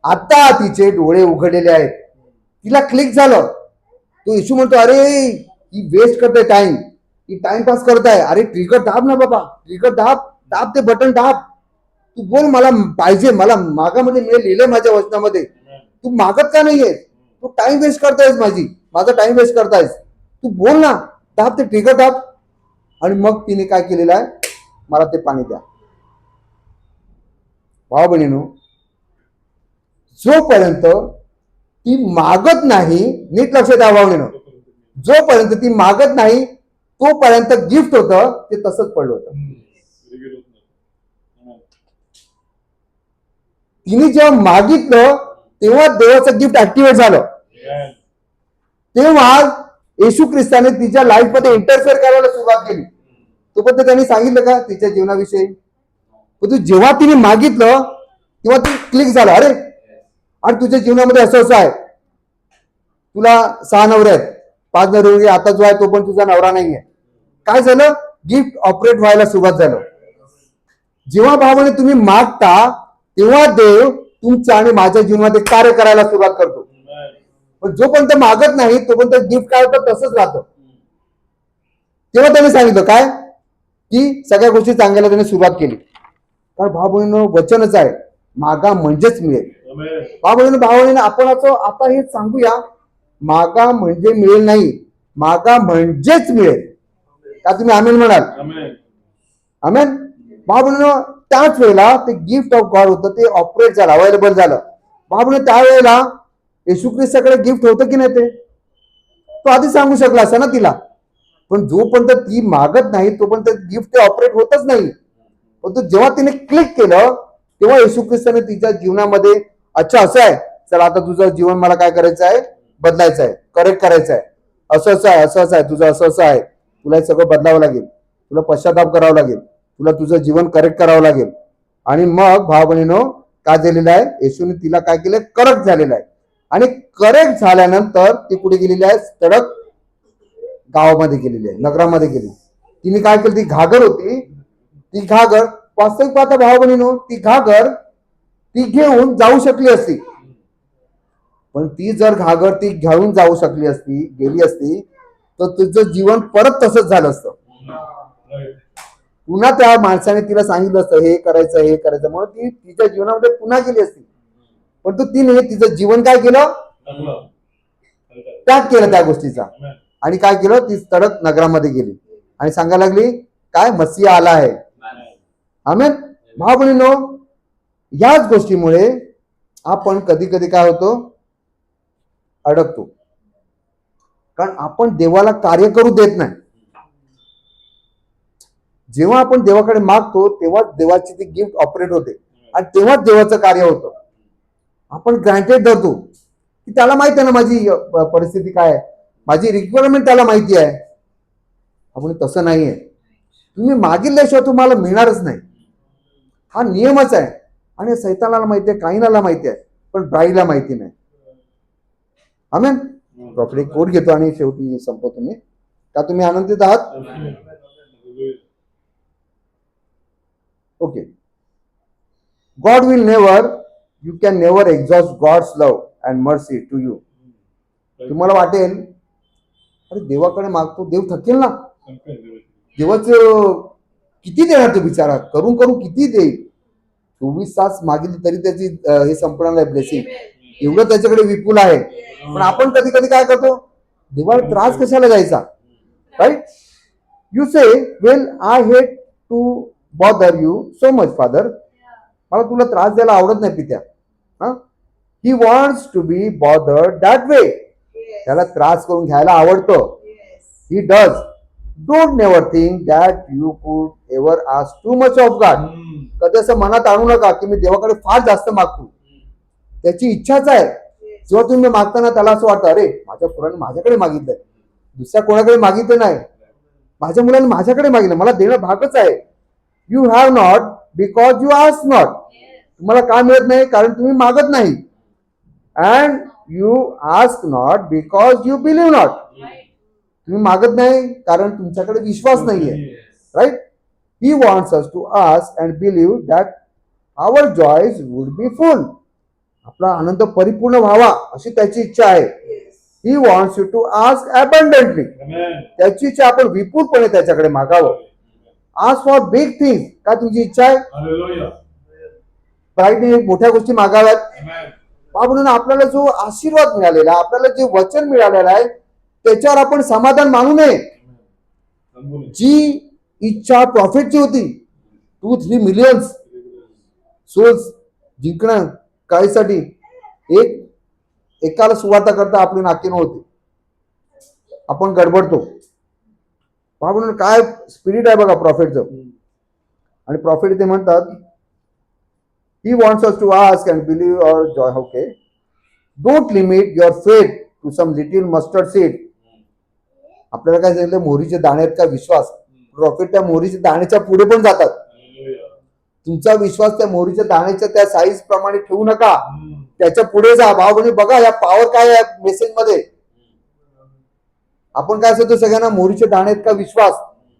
Speaker 1: आता तिचे डोळे उघडलेले आहेत. तिला क्लिक झालं. तो येशू म्हणतो, अरे ही वेस्ट करते टाइम, ही टाइमपास करताय. अरे ट्रिगर दाब ना बाबा, ट्रिगर दाब, दाब ते बटन दाब. तू बोल, मला पाहिजे, मला मागामध्ये मिळेल, लिहिलंय माझ्या वचनामध्ये. तू मागत का नाहीये? तू टाइम वेस्ट करतायस, माझा टाइम वेस्ट करतायस. तू बोल ना, दाब ते ट्रिगर दाब. आणि मग तिने काय केलेलं आहे? मला ते पाणी द्या. भाऊ बहिणीनो, जोपर्यंत ती मागत नाही, नीट लक्ष द्या भाऊ बहिणीनो, जोपर्यंत ती मागत नाही तोपर्यंत गिफ्ट होतं ते तसंच पडलं होतं. तिने जेव्हा मागितलं तेव्हा देवाचं गिफ्ट ऍक्टिव्हेट झालं. तेव्हा येशू ख्रिस्ताने तिच्या लाईफ मध्ये इंटरफेअर करायला सुरुवात केली. तोपर्यंत त्यांनी सांगितलं का तिच्या जीवनाविषयी? पण जेव्हा तिने मागितलं तेव्हा ती क्लिक झालं. अरे आणि तुझ्या जीवनामध्ये असं असं आहे, तुला 6 नवरे आहेत, 5 नवरे, आता जो आहे तो पण तुझा नवरा नाहीये. काय झालं? गिफ्ट ऑपरेट व्हायला सुरुवात झालं. जेव्हा भावाने तुम्ही मागता तेव्हा देव तुमच्या आणि माझ्या जीवनामध्ये कार्य करायला सुरुवात करतो. पण जोपर्यंत मागत नाही तोपर्यंत गिफ्ट काय होतं तसंच राहतं. तेव्हा त्यांनी सांगितलं काय की सगळ्या गोष्टी सांगायला त्यांनी सुरुवात केली. कारण भाऊ वचनच आहे, मागा म्हणजेच मिळेल. भावनेनं आपण आता हे सांगूया, मागा म्हणजे मिळेल नाही, मागा म्हणजेच मिळेल. का तुम्ही आमेन म्हणाल? आमेन. भावनेनं त्याच वेळेला ते गिफ्ट ऑफ गॉड होतं, ते ऑपरेट झालं, अवेलेबल झालं. भावनेनं त्यावेळेला येशू ख्रिस्ताकडे गिफ्ट होतं की नाही ते तो आधी सांगू शकला असं ना तिला. पण जोपर्यंत ती मागत नाही तोपर्यंत गिफ्ट ते ऑपरेट होतच नाही. पण जेव्हा तिने क्लिक केलं तेव्हा येशू ख्रिस्ताने तिच्या जीवनामध्ये, अच्छा असं आहे, चला आता तुझं जीवन मला काय करायचं आहे? बदलायचं आहे, करेक्ट करायचं आहे. असं असं आहे, असं असं आहे, तुझं असं असं आहे, तुला हे सगळं बदलावं लागेल, तुला पश्चाताप करावं लागेल, तुला तुझं जीवन करेक्ट करावं लागेल. आणि मग भाव बहिणीनो काय झालेलं आहे? येशूने तिला काय केलं? करेक्ट झालेलं आहे. आणि करेक्ट झाल्यानंतर ती कुठे गेलेली आहे? तडक गावामध्ये गेलेली आहे, नगरामध्ये गेली. तिने काय केलं? ती घागर होती, ती घागर वास्तविक पाहता भाव बहिणीनो, ती घागर ती घेऊन जाऊ शकली असती. पण ती जर घागर ती घेऊन जाऊ शकली असती, गेली असती, तर तुझं जीवन परत तसंच झालं असतं. पुन्हा त्या माणसाने तिला सांगितलं असतं हे करायचं हे करायचं, म्हणून ती तिच्या जीवनामध्ये पुन्हा गेली असती. पण तिने तिचं जीवन काय केलं? त्याग केला त्या गोष्टीचा आणि काय केलं, ती तडक नगरामध्ये गेली आणि सांगायला लागली काय, मसीहा आला आहे. आमेन. भाव बहिणींनो, याच गोष्टीमुळे आपण कधी कधी काय होतो, अडकतो. कारण आपण देवाला कार्य करू देत नाही. जेव्हा आपण देवाकडे मागतो तेव्हा देवाची ती गिफ्ट ऑपरेट होते आणि तेव्हाच देवाचं कार्य होतं. आपण ग्रँटेड धरतो की त्याला माहिती आहे ना माझी परिस्थिती काय आहे, माझी रिक्वायरमेंट त्याला माहिती आहे. आपण तसं नाहीये. तुम्ही मागितल्याशिवाय तुम्हाला मिळणारच नाही. हा नियमच आहे. आणि सैतानाला माहिती आहे, काहीनाला माहिती आहे, पण ब्राईला माहिती नाही. आमेन. प्रॉपर एक कोट घेतो आणि शेवटी संपवतो मी. का तुम्ही आनंदित आहात? Okay. God will never, you can never exhaust God's love and mercy to you. तुम्हाला वाटेल अरे देवाकडे मागतो, देव थकेल ना, देवाचं किती देणार तो बिचारा, करून करून किती देईल. 24 तास मागितली तरी त्याची हे संपणार नाही ब्लेसिंग, एवढं त्याच्याकडे विपुल आहे. पण आपण कधी कधी काय करतो, देवाला त्रास कशाला द्यायचा, right. You say well I hate to bother you so much father. मला तुला त्रास द्यायला आवडत नाही पित्या. He wants to be bothered that way. त्याला त्रास करून घ्यायला आवडतं. He does. Don't never think that you could ever ask too much of God. कधी असं मनात आणू नका की मी देवाकडे फार जास्त मागतो. त्याची इच्छाच आहे. जेव्हा तुम्ही मागताना त्याला असं वाटतं अरे माझ्या पुराने माझ्याकडे मागितलंय, दुसऱ्या कोणाकडे मागितलं नाही, माझ्या मुलाने माझ्याकडे मागितलं, मला देणं भागच आहे. You have not because you ask not. तुम्हाला काय मिळत नाही, कारण तुम्ही मागत नाही. And you ask not because you believe not. तुम्ही मागत नाही कारण तुमच्याकडे विश्वास नाहीये, right. He wants us to ask and believe that our joys would be full. आपला आनंद परिपूर्ण व्हावा अशी त्याची इच्छा आहे. He wants you to ask abundantly. त्याची इच्छा आपण विपुलपणे त्याच्याकडे मागावं. Ask for big things. काय तुमची इच्छा आहे, प्राईडने मोठ्या गोष्टी मागाव्यात. म्हणून आपल्याला जो आशीर्वाद मिळालेला, आपल्याला जे वचन मिळालेलं आहे त्याच्यावर आपण समाधान मानू नये. जी इच्छा प्रॉफिटची होती, 2-3 मिलियन्स सोल्स जिंकणं, काहीसाठी एकाला सुवार्ता करता आपली नाकी नव्हती, आपण गडबडतो. म्हणून काय स्पिरिट आहे बघा प्रॉफिटचं. आणि प्रॉफिट ते म्हणतात he wants us to ask and believe or joy. Okay. Don't limit your faith to some little mustard seed. आपल्याला काय सांगितलं, मोहरीचे दाण्यात का विश्वास. प्रॉफिट त्या मोहरीच्या दाण्याच्या पुढे पण जातात. तुमचा विश्वास त्या मोहरीच्या दाण्याच्या त्या साईज प्रमाणे ठेवू नका, त्याच्या पुढे जा. भावबहिणी बघा या पॉवर काय आहे मेसेज मध्ये. आपण काय सांगतो सगळ्यांना, मोहरीच्या दाण्यात का विश्वास,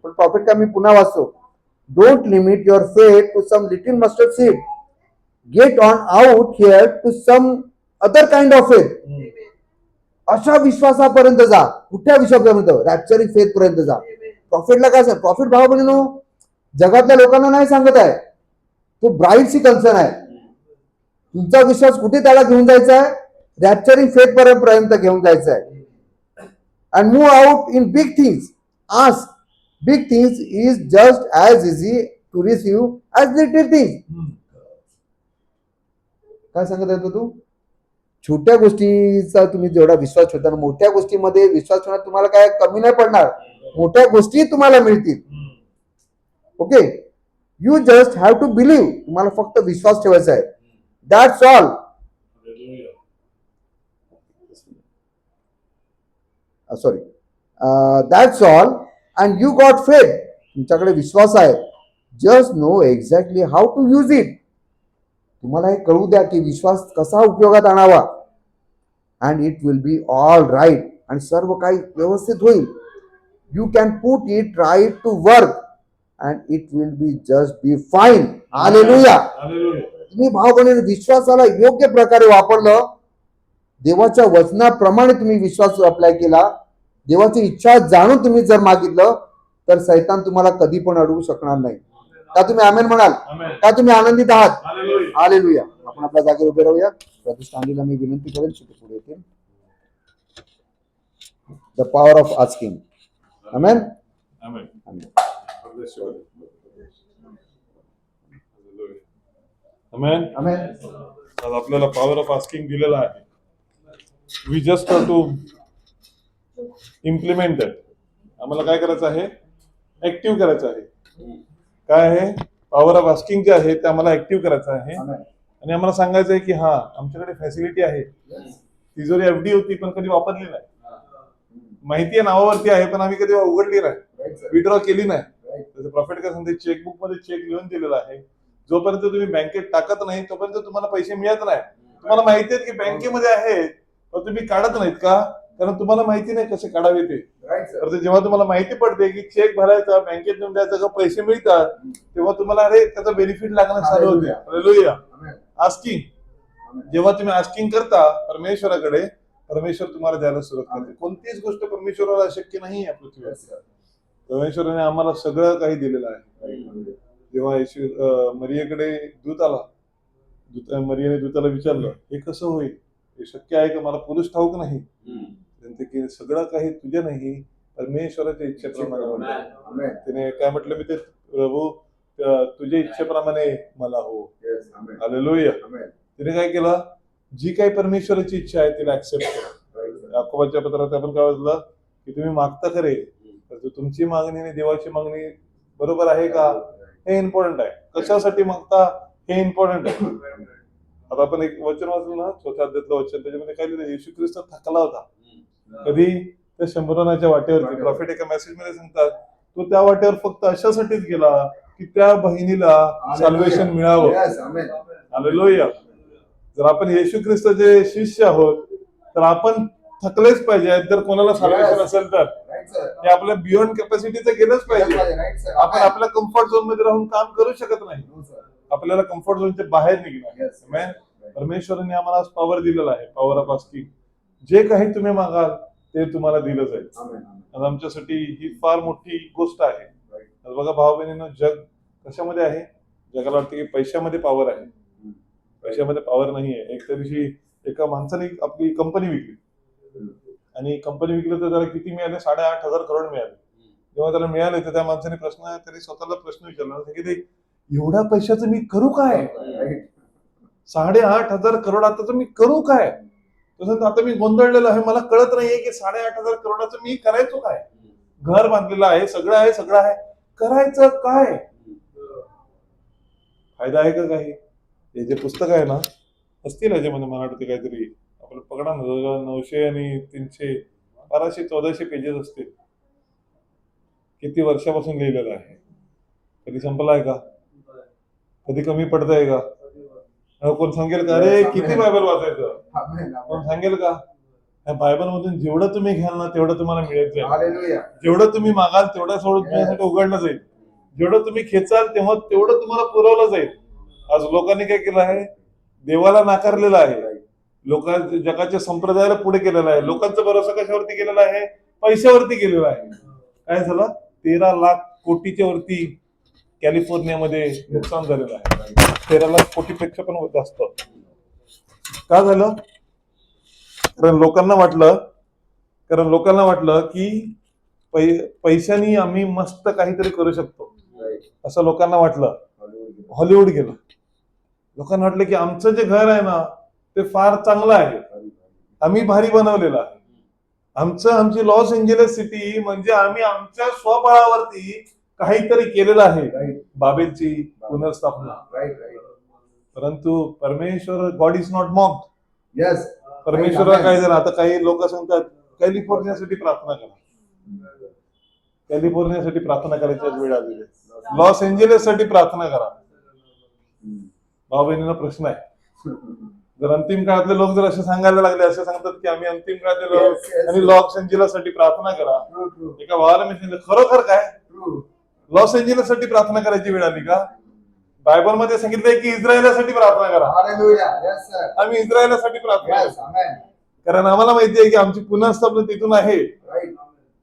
Speaker 1: पण प्रॉफिट का मी पुन्हा वाचतो, don't limit your faith to some little mustard seed. Get on out here to some other kind of faith. अशा विश्वासापर्यंत जा. कुठल्या विश्वासापर्यंत, रॅप्चरिंग फेथ पर्यंत जा. प्रॉफिटला काय सांग, प्रॉफिट भाव बहिणीनो जगातल्या लोकांना नाही सांगत आहे, तो ब्राईडशी कन्सर्न आहे. तुमचा विश्वास कुठे त्याला घेऊन जायचा आहे, रॅप्चरिंग फेथ पर्यंत घेऊन जायचा आहे. And move out in big things. Ask big things is just as easy to receive as little things. काय सांगत आहे तू, छोट्या गोष्टीचा तुम्ही जेवढा विश्वास ठेवता, मोठ्या गोष्टीमध्ये विश्वास ठेवण्यात तुम्हाला काय कमी नाही पडणार, मोठ्या गोष्टी तुम्हाला मिळतील. Okay. You just have to believe. तुम्हाला फक्त विश्वास ठेवायचा आहे. That's all. Sorry, that's all. And you got faith. तुमच्याकडे विश्वास आहे. Just know exactly how to use it. तुम्हाला हे कळू द्या की विश्वास कसा उपयोगात आणावा. And it will be all right. आणि सर्व काही व्यवस्थित होईल. You can put it right to work and it will be just be fine. Hallelujah. तुम्ही भावबहिणी विश्वासाला योग्य प्रकारे वापरलं, देवाच्या वचनाप्रमाणे तुम्ही विश्वास अप्लाय केला, देवाची इच्छा जाणून तुम्ही जर मागितलं, तर सैतान तुम्हाला कधी पण अडवू शकणार नाही. का तुम्ही आमेन म्हणाल? का तुम्ही आनंदित आहात? हालेलुया. आपण आपल्या जागेवर उभे राहूया. प्रतिष्ठानीला मी विनंती करेन पुढे येतील. the power of asking. Amen.
Speaker 2: Amen.
Speaker 1: Amen.
Speaker 2: Amen.
Speaker 1: Amen.
Speaker 2: आज आपल्याला पॉवर ऑफ आस्किंग दिलेला आहे. We just have to implement that. आम्हाला काय करायचं आहे? ऍक्टिव्ह करायचं आहे. काय आहे? पॉवर ऑफ आस्किंग जे आहे ते आम्हाला ऍक्टिव्ह करायचं आहे.
Speaker 1: Amen.
Speaker 2: आणि आम्हाला सांगायचं आहे की हा आमच्याकडे फॅसिलिटी आहे. तिजोरी एफडी होती पण कधी वापरली नाही. माहिती आहे नावावरती आहे पण आम्ही कधी उघडली नाही,
Speaker 1: Right, sir.
Speaker 2: विड्रॉ केली नाही.
Speaker 1: Right.
Speaker 2: त्याचं प्रॉफिट काय सांगते, चेकबुक मध्ये चेक लिहून दिलेला आहे. जोपर्यंत तुम्ही बँकेत टाकत नाही तोपर्यंत तुम्हाला पैसे मिळत नाही. तुम्हाला माहिती आहे की बँकेमध्ये आहेत पण तुम्ही काढत नाहीत का? कारण तुम्हाला माहिती नाही कसे काढावे ते.
Speaker 1: Right, sir.
Speaker 2: तर ते जेव्हा तुम्हाला माहिती पडते की चेक भरायचा बँकेत नेऊन द्यायचा का पैसे मिळतात, तेव्हा तुम्हाला अरे त्याचा बेनिफिट लागणं चालू होते. हालेलुया.
Speaker 1: Amen.
Speaker 2: आस्किंग, जेव्हा तुम्ही आस्किंग करता परमेश्वराकडे, परमेश्वर तुम्हाला द्यायला सुरुवात करते. कोणतीच गोष्ट परमेश्वराला अशक्य नाही आहे पृथ्वीवर.
Speaker 1: Yes, sir.
Speaker 2: परमेश्वराने आम्हाला सगळं काही दिलेलं आहे.
Speaker 1: Right.
Speaker 2: जेव्हा मरियेकडे दूत आला, मरियेने दूताला विचारलं हे कसं होईल, हे शक्य आहे का, मला पुरुष ठाऊक नाही. म्हणते की सगळं काही तुझे नाही, परमेश्वराच्या इच्छेप्रमाणे होणार.
Speaker 1: Amen.
Speaker 2: तिने काय म्हटलं, मी ते प्रभू तुझ्या इच्छेप्रमाणे मला हो.
Speaker 1: Yes, amen.
Speaker 2: हालेलुया.
Speaker 1: Amen.
Speaker 2: तिने काय केलं, जी काही परमेश्वराची इच्छा आहे तिला ऍक्सेप्ट केलं.
Speaker 1: Right, sir.
Speaker 2: याकोबाच्या पत्रात आपण काय वाचलं की तुम्ही मागता खरे, तर तुमची मागणी आणि देवाची मागणी बरोबर आहे का, हे इम्पॉर्टंट आहे. कशासाठी मागता हे इम्पॉर्टंट आहे. आता आपण एक वचन वाचलं ना, चौथ्या अध्यायातलं वचन, त्याच्यामध्ये काय लिहिलं, येशू ख्रिस्त थकला होता. कधी? त्या शंभराच्या वाटेवरती. प्रॉफिट एका मेसेज मध्ये सांगतात तो त्या वाटेवर फक्त अशासाठीच गेला की त्या बहिणीला सॅल्वेशन मिळावं.
Speaker 1: Yes, amen.
Speaker 2: हालेलुया. जर आपण येशू ख्रिस्ताचे शिष्य आहोत तर आपण थकलेच पाहिजे. जर कोणाला सॅल्वेशन असेल तर
Speaker 1: Right, sir.
Speaker 2: ते आपल्या बियॉन्ड कॅपॅसिटीचं गेलंच पाहिजे.
Speaker 1: Right, sir.
Speaker 2: आपण आपल्या कम्फर्ट झोन मध्ये राहून काम करू शकत नाही.
Speaker 1: No, sir.
Speaker 2: आपल्याला कम्फर्ट झोनच्या बाहेर निघणार.
Speaker 1: Yes.
Speaker 2: Amen. परमेश्वराने आम्हाला पॉवर दिलेला आहे, पॉवर ऑफ आस्किंग. जे काही तुम्ही मागाल ते तुम्हाला दिलं जाईल.
Speaker 1: Amen. Amen.
Speaker 2: आज आमच्यासाठी ही फार मोठी गोष्ट आहे.
Speaker 1: Right.
Speaker 2: आज बघा भाऊ बहिणींनो, जग कशामध्ये आहे? जगाला वाटतं की पैशामध्ये पॉवर आहे. पैशामध्ये पॉवर नाही आहे. एक त्या दिवशी एका माणसाने आपली कंपनी विकली आणि कंपनी विकली तर त्याला किती मिळाले? 8,500 करोड मिळाले. जेव्हा त्याला मिळाले तर त्या माणसाने त्याने स्वतःला प्रश्न विचारला की ते एवढ्या पैशाचं मी करू काय?
Speaker 1: Right.
Speaker 2: 8,500 करोड आता मी करू काय? तसं आता मी गोंधळलेलो आहे, मला कळत नाहीये की 8,500 करोडाचं मी करायचो काय? घर बांधलेलं आहे, सगळं आहे, करायचं काय? फायदा आहे का काही? हे जे पुस्तक आहे ना, असतील याच्यामध्ये मला वाटते काहीतरी आपलं पकडा ना, 900 आणि 300 1200-1400 पेजेस असतील. किती वर्षापासून लिहिलेलं आहे? कधी संपला आहे का? कधी कमी पडत आहे का? कोण सांगेल का अरे किती बायबल वाचायचं?
Speaker 1: Amen.
Speaker 2: कोण
Speaker 1: Amen.
Speaker 2: सांगेल का? या बायबल मधून जेवढं तुम्ही घ्याल ना तेवढं तुम्हाला मिळत जाईल.
Speaker 1: Hallelujah.
Speaker 2: जेवढं तुम्ही मागाल तेवढं सोडून तुमच्यासाठी उघडलं जाईल. जेवढं तुम्ही खेचाल तेव्हा तेवढं तुम्हाला पुरवलं जाईल. आज लोकांनी काय केलं आहे? देवाला नाकारलेलं आहे. लोकांच्या जगाच्या संप्रदायाला पुढे केलेलं आहे. लोकांचा भरोसा कशावरती केलेला आहे? पैशावरती केलेला आहे. काय झालं? 13 लाख कोटीच्या वरती कॅलिफोर्नियामध्ये नुकसान झालेलं आहे. 13 लाख कोटीपेक्षा पण जास्त. का झालं? कारण लोकांना वाटलं की पैशानी आम्ही मस्त काहीतरी करू शकतो,
Speaker 1: Right.
Speaker 2: असं लोकांना वाटलं.
Speaker 1: Hallelujah.
Speaker 2: हॉलिवूड गेलं. लोकांना वाटलं की आमचं जे घर आहे ना ते फार चांगलं आहे, आम्ही भारी बनवलेलं आहे. आमची लॉस एंजेलिस सिटी म्हणजे आम्ही आमच्या स्वबळावरती काहीतरी केलेलं आहे.
Speaker 1: Right.
Speaker 2: बाबेलची पुनर्स्थापना.
Speaker 1: Right. Right.
Speaker 2: परंतु परमेश्वर, God is not mocked.
Speaker 1: Yes.
Speaker 2: परमेश्वराला काय झालं? आता काही लोक सांगतात कॅलिफोर्नियासाठी प्रार्थना करा. कॅलिफोर्नियासाठी प्रार्थना करायची वेळ आलेली आहे. लॉस एंजेलिस साठी प्रार्थना करा. भाऊ बहिणींना प्रश्न आहे, जर अंतिम काळातले लोक जर असे सांगायला लागले, असे सांगतात की आम्ही अंतिम काळातले लोक
Speaker 1: Yes, yes,
Speaker 2: आणि
Speaker 1: yes.
Speaker 2: लॉस एंजेलिस साठी प्रार्थना करा.
Speaker 1: True. True.
Speaker 2: एका भावाला मी सांगितलं, खरोखर काय
Speaker 1: True.
Speaker 2: लॉस एंजेलिस साठी प्रार्थना करायची वेळ आली का? बायबल मध्ये सांगितलंय की इस्रायलासाठी प्रार्थना करा.
Speaker 1: Hallelujah. Yes, sir.
Speaker 2: आम्ही इस्रायलासाठी प्रार्थना
Speaker 1: Yes.
Speaker 2: करू.
Speaker 1: Amen.
Speaker 2: कारण आम्हाला माहिती आहे की आमची पुनर्स्थापना तिथून आहे.
Speaker 1: Right.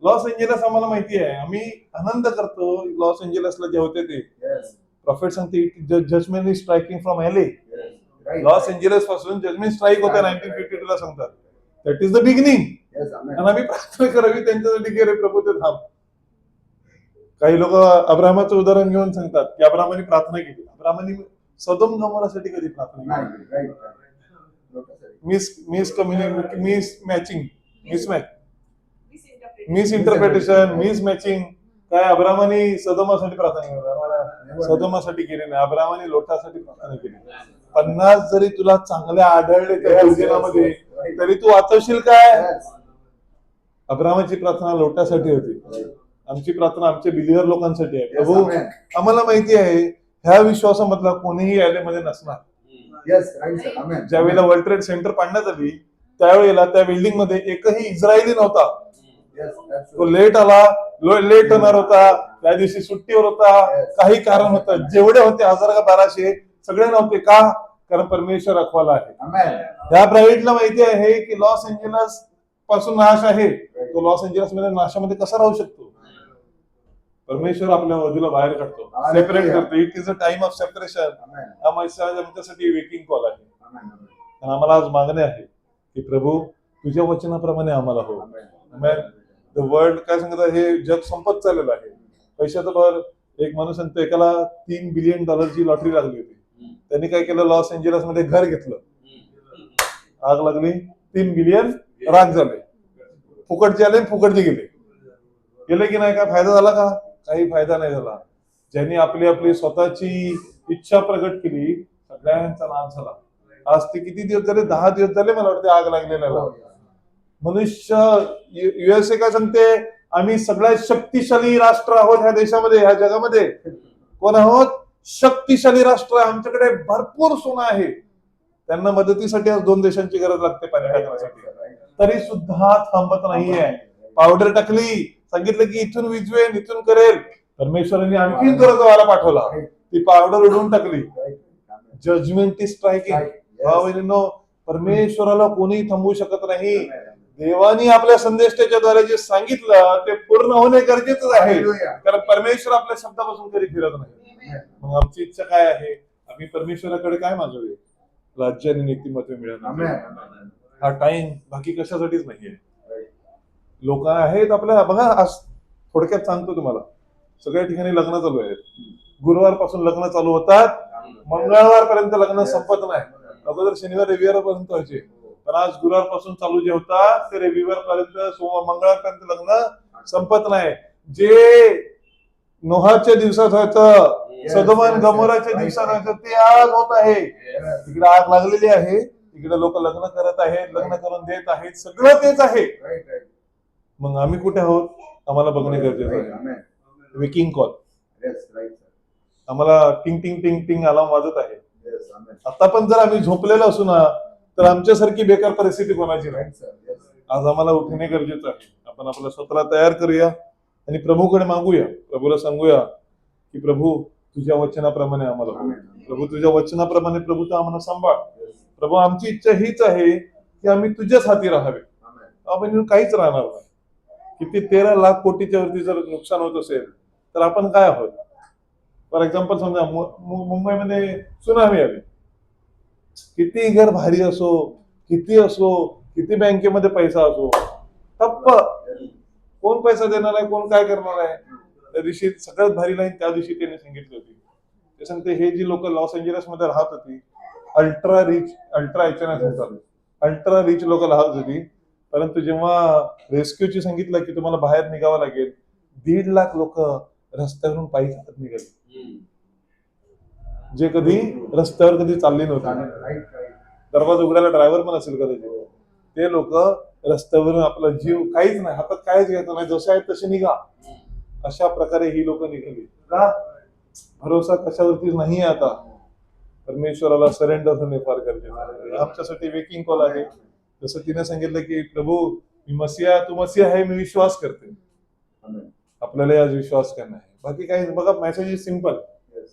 Speaker 2: लॉस एंजेलिस आम्हाला माहिती आहे. आम्ही आनंद करतो लॉस एंजेलिसला जे होते ते.
Speaker 1: Yes.
Speaker 2: प्रॉफिट सांगते judgment is striking from LA.
Speaker 1: Yes. Right.
Speaker 2: Los Angeles पासून जजमेंट स्ट्राईक होते 1952 ला सांगतात. That is the beginning.
Speaker 1: Yes, amen.
Speaker 2: आणि आम्ही प्रार्थना करावी त्यांच्यासाठी की रे प्रभू ते थांब. काही लोक अब्राहमाचं उदाहरण घेऊन सांगतात की अब्राहमाने प्रार्थना केली. अब्राहमाने सदोम गमोरासाठी कधी प्रार्थना
Speaker 1: नाही,
Speaker 2: केली?
Speaker 1: right, right.
Speaker 2: Miss matching, mismatch,
Speaker 4: Misinterpretation.
Speaker 2: Miss interpretation, miss matching. काय अब्राहमाने सदोमासाठी प्रार्थना केली? आम्हाला सदोमासाठी केली नाही. अब्राहमाने लोटासाठी प्रार्थना केली. 50 जरी तुला चांगले आढळले त्या
Speaker 1: Yes,
Speaker 2: योजनामध्ये
Speaker 1: yes, yes.
Speaker 2: तरी तू वाचवशील काय?
Speaker 1: Yes.
Speaker 2: अब्राहमाची प्रार्थना लोटासाठी होती. आमची प्रार्थना आमच्या बिलिव्हर लोकांसाठी आहे.
Speaker 1: Yes,
Speaker 2: प्रभू
Speaker 1: amen.
Speaker 2: आम्हाला माहिती आहे ह्या विश्वासामधला कोणीही यादीमध्ये नसणार.
Speaker 1: Yes, right, sir. Amen.
Speaker 2: ज्या वेळेला वर्ल्ड ट्रेड सेंटर पाडण्यात आली त्यावेळेला त्या बिल्डिंग मध्ये एकही इस्रायली नव्हता.
Speaker 1: Yes,
Speaker 2: तो
Speaker 1: absolutely.
Speaker 2: लेट आला, लेट होणार होता, त्या दिवशी सुट्टीवर होता, काही कारण होतं. जेवढे होते 1000 का 1200 सगळे नव्हते. का? कारण परमेश्वर रखवाला आहे.
Speaker 1: Amen.
Speaker 2: ह्या प्रायव्हेटला माहिती आहे की लॉस एंजेलस पासून नाश आहे. तो लॉस एंजेलस मध्ये नाशामध्ये कसा राहू शकतो? परमेश्वर आपल्या वधूला बाहेर काढतो, सेपरेट करतो. It is a time of separation.
Speaker 1: Amen.
Speaker 2: हा मेसेज आमच्यासाठी वेकिंग कॉल आहे.
Speaker 1: Amen.
Speaker 2: आणि आम्हाला आज मागणे आहे की प्रभू तुझ्या वचनाप्रमाणे आम्हाला हो.
Speaker 1: Amen.
Speaker 2: द वर्ल्ड काय सांगत हे जग संपत चाललेलं आहे. पैशाचं भर एक माणूस सांगतो एकाला $3 बिलियन लॉटरी लागली होती. त्यांनी काय केलं? लॉस एंजेलस मध्ये घर घेतलं. आग लागली, 3 बिलियन राग झाले. फुकटचे आले, फुकटचे गेले की नाही? काय फायदा झाला का? काही फायदा नाही झाला. ज्यांनी आपली आपली स्वतःची इच्छा प्रगट केली सगळ्यांचा नाश झाला. आज ते किती दिवस झाले? 10 दिवस झाले मला वाटते आग लागलेल्या. मनुष्य USA काय सांगते? आम्ही सगळ्यात शक्तिशाली राष्ट्र आहोत ह्या देशामध्ये, ह्या जगामध्ये. कोण आहोत? शक्तिशाली राष्ट्र. आमच्याकडे भरपूर सोनं आहे. त्यांना मदतीसाठी आज 2 देशांची गरज लागते पाणी टाकण्यासाठी. तरी सुद्धा थांबत नाहीये. पावडर टाकली, सांगितलं की इथून विजवेन, इथून करेल. परमेश्वरांनी आणखीन जोराचा वारा पाठवला, ती पावडर उडवून टाकली. Judgment is striking. भावांनो, परमेश्वराला कोणी थांबवू शकत नाही. देवानी आपल्या संदेशाच्याद्वारे जे सांगितलं ते पूर्ण होणे गरजेचं आहे. कारण परमेश्वर आपल्या शब्दापासून कधी फिरत नाही. मग आमची इच्छा काय आहे? आम्ही परमेश्वराकडे काय मागूया? राज्य आणि नीतिमत्व मिळणं.
Speaker 1: Amen.
Speaker 2: हा टाइम बाकी कशासाठीच नाहीये. लोक आहेत आपल्या, बघा आज थोडक्यात सांगतो तुम्हाला, सगळ्या ठिकाणी लग्न चालू आहेत. गुरुवार पासून लग्न चालू होतात, मंगळवार पर्यंत लग्न संपत नाही. अगोदर शनिवार रविवार पर्यंत व्हायचे, पण आज गुरुवार पासून चालू जे होतात ते रविवार पर्यंत, सोमवार मंगळवार पर्यंत लग्न संपत नाही. जे नोहाच्या दिवसात व्हायचं, सदोमान गमोराच्या दिवसात व्हायचं, ते आज होत आहे. तिकडे आग लागलेली आहे, तिकडे लोक लग्न करत आहेत, लग्न करून देत आहेत, सगळं तेच आहे.
Speaker 1: Right, right.
Speaker 2: मग आम्ही कुठे आहोत? आम्हाला बघणे गरजेचं
Speaker 1: Right,
Speaker 2: आहे.
Speaker 1: amen.
Speaker 2: Waking call.
Speaker 1: Yes, right, sir.
Speaker 2: आम्हाला टिंग टिंग टिंग टिंग अलार्म वाजत आहे.
Speaker 1: Yes, amen.
Speaker 2: आता पण जर आम्ही झोपलेलो असू ना, तर आमच्यासारखी बेकार परिस्थिती कोणाची नाही.
Speaker 1: Right, sir. Yes.
Speaker 2: आज आम्हाला उठणे गरजेचं आहे. आपण आपल्या स्वतःला तयार करूया आणि प्रभूकडे मागूया. प्रभूला सांगूया की प्रभू तुझ्या वचनाप्रमाणे आम्हाला हो.
Speaker 1: Amen.
Speaker 2: प्रभू तुझ्या वचनाप्रमाणे प्रभू तू आम्हाला सांभाळ.
Speaker 1: Yes.
Speaker 2: प्रभू आमची इच्छा हीच आहे की आम्ही तुझ्याच हाती राहावे.
Speaker 1: Amen.
Speaker 2: आपण काहीच राहणार नाही. किती 13 लाख कोटीच्या वरती जर नुकसान होत असेल तर आपण काय आहोत? फॉर एक्झाम्पल समजा मुंबईमध्ये सुनामी आली, किती घर भारी असो, किती बँकेमध्ये पैसा असो, ठप्प. कोण पैसा देणार आहे? कोण काय करणार आहे? त्या दिवशी सगळ्यात भारी लाईन त्या दिवशी त्यांनी सांगितली होती. ते सांगते हे जी लोक लॉस एंजेलस मध्ये राहत होती, अल्ट्रा रिच लोक राहत होती. परंतु जेव्हा रेस्क्यूची सांगितलं की तुम्हाला बाहेर निघावं लागेल, 1.5 लाख लोक रस्त्यावरून पायी चालत निघाले, जे कधी रस्त्यावर कधी चालले नव्हते.
Speaker 1: Right, right.
Speaker 2: दरवाजा उघडायला ड्रायव्हर पण असेल कदाचित. ते लोक रस्त्यावरून आपला जीव काहीच नाही, हातात काहीच घ्यायचं नाही, जसे आहेत तसे निघा, अशा प्रकारे ही लोक निघाली. का? भरोसा कशावरतीच नाही आता. परमेश्वराला सरेंडर होणे फार गरजेचं आहे. आमच्यासाठी वेकिंग कॉल आहे. जसं तिने सांगितलं की प्रभू मी मसीहा, तू मसीहा आहे, मी विश्वास करते.
Speaker 1: Amen.
Speaker 2: आपल्याला आज विश्वास करणं आहे. बाकी काही बघा, मेसेज सिंपल.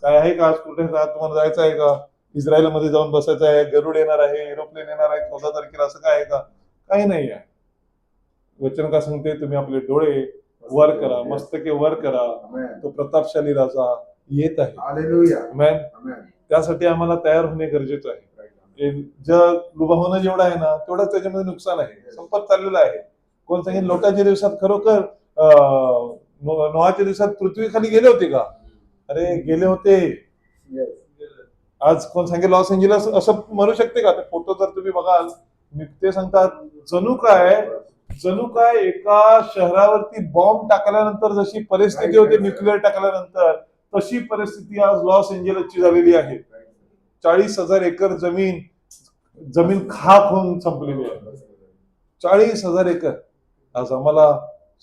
Speaker 2: काय आहे का? आज कुठे तुम्हाला जायचं आहे का? इस्रायल मध्ये जाऊन बसायचं आहे, गरुड येणार आहे, एरोप्लेन येणार आहे 14 तारखेला, असं काय आहे का? काही नाही आहे. वचन का सांगते? तुम्ही आपले डोळे वर करा, मस्तके वर करा,
Speaker 1: Amen.
Speaker 2: तो प्रतापशाली राजा येत आहे.
Speaker 1: Hallelujah.
Speaker 2: Amen.
Speaker 1: Amen.
Speaker 2: त्यासाठी आम्हाला तयार होणे गरजेचं आहे.
Speaker 1: Right.
Speaker 2: हे जग लुभावणं जेवढं आहे ना, तेवढंच त्याच्यामध्ये नुकसान आहे. संपत चाललेलं आहे. कोण सांगेल लोटाच्या दिवसात खरोखर नोहाच्या दिवसात पृथ्वी खाली गेले होते का? अरे गेले होते. आज कोण सांगेल लॉस एंजेलिस असं म्हणू शकते का? ते फोटो जर तुम्ही बघाल, ते सांगतात जणू काय एका शहरावरती बॉम्ब टाकल्यानंतर जशी परिस्थिती होती न्यूक्लिअर टाकल्यानंतर, तशी परिस्थिती आज लॉस एंजेलिसची झालेली आहे. 40,000 एकर जमीन खाक होऊन संपलेली आहे. 40,000 एकर. आज आम्हाला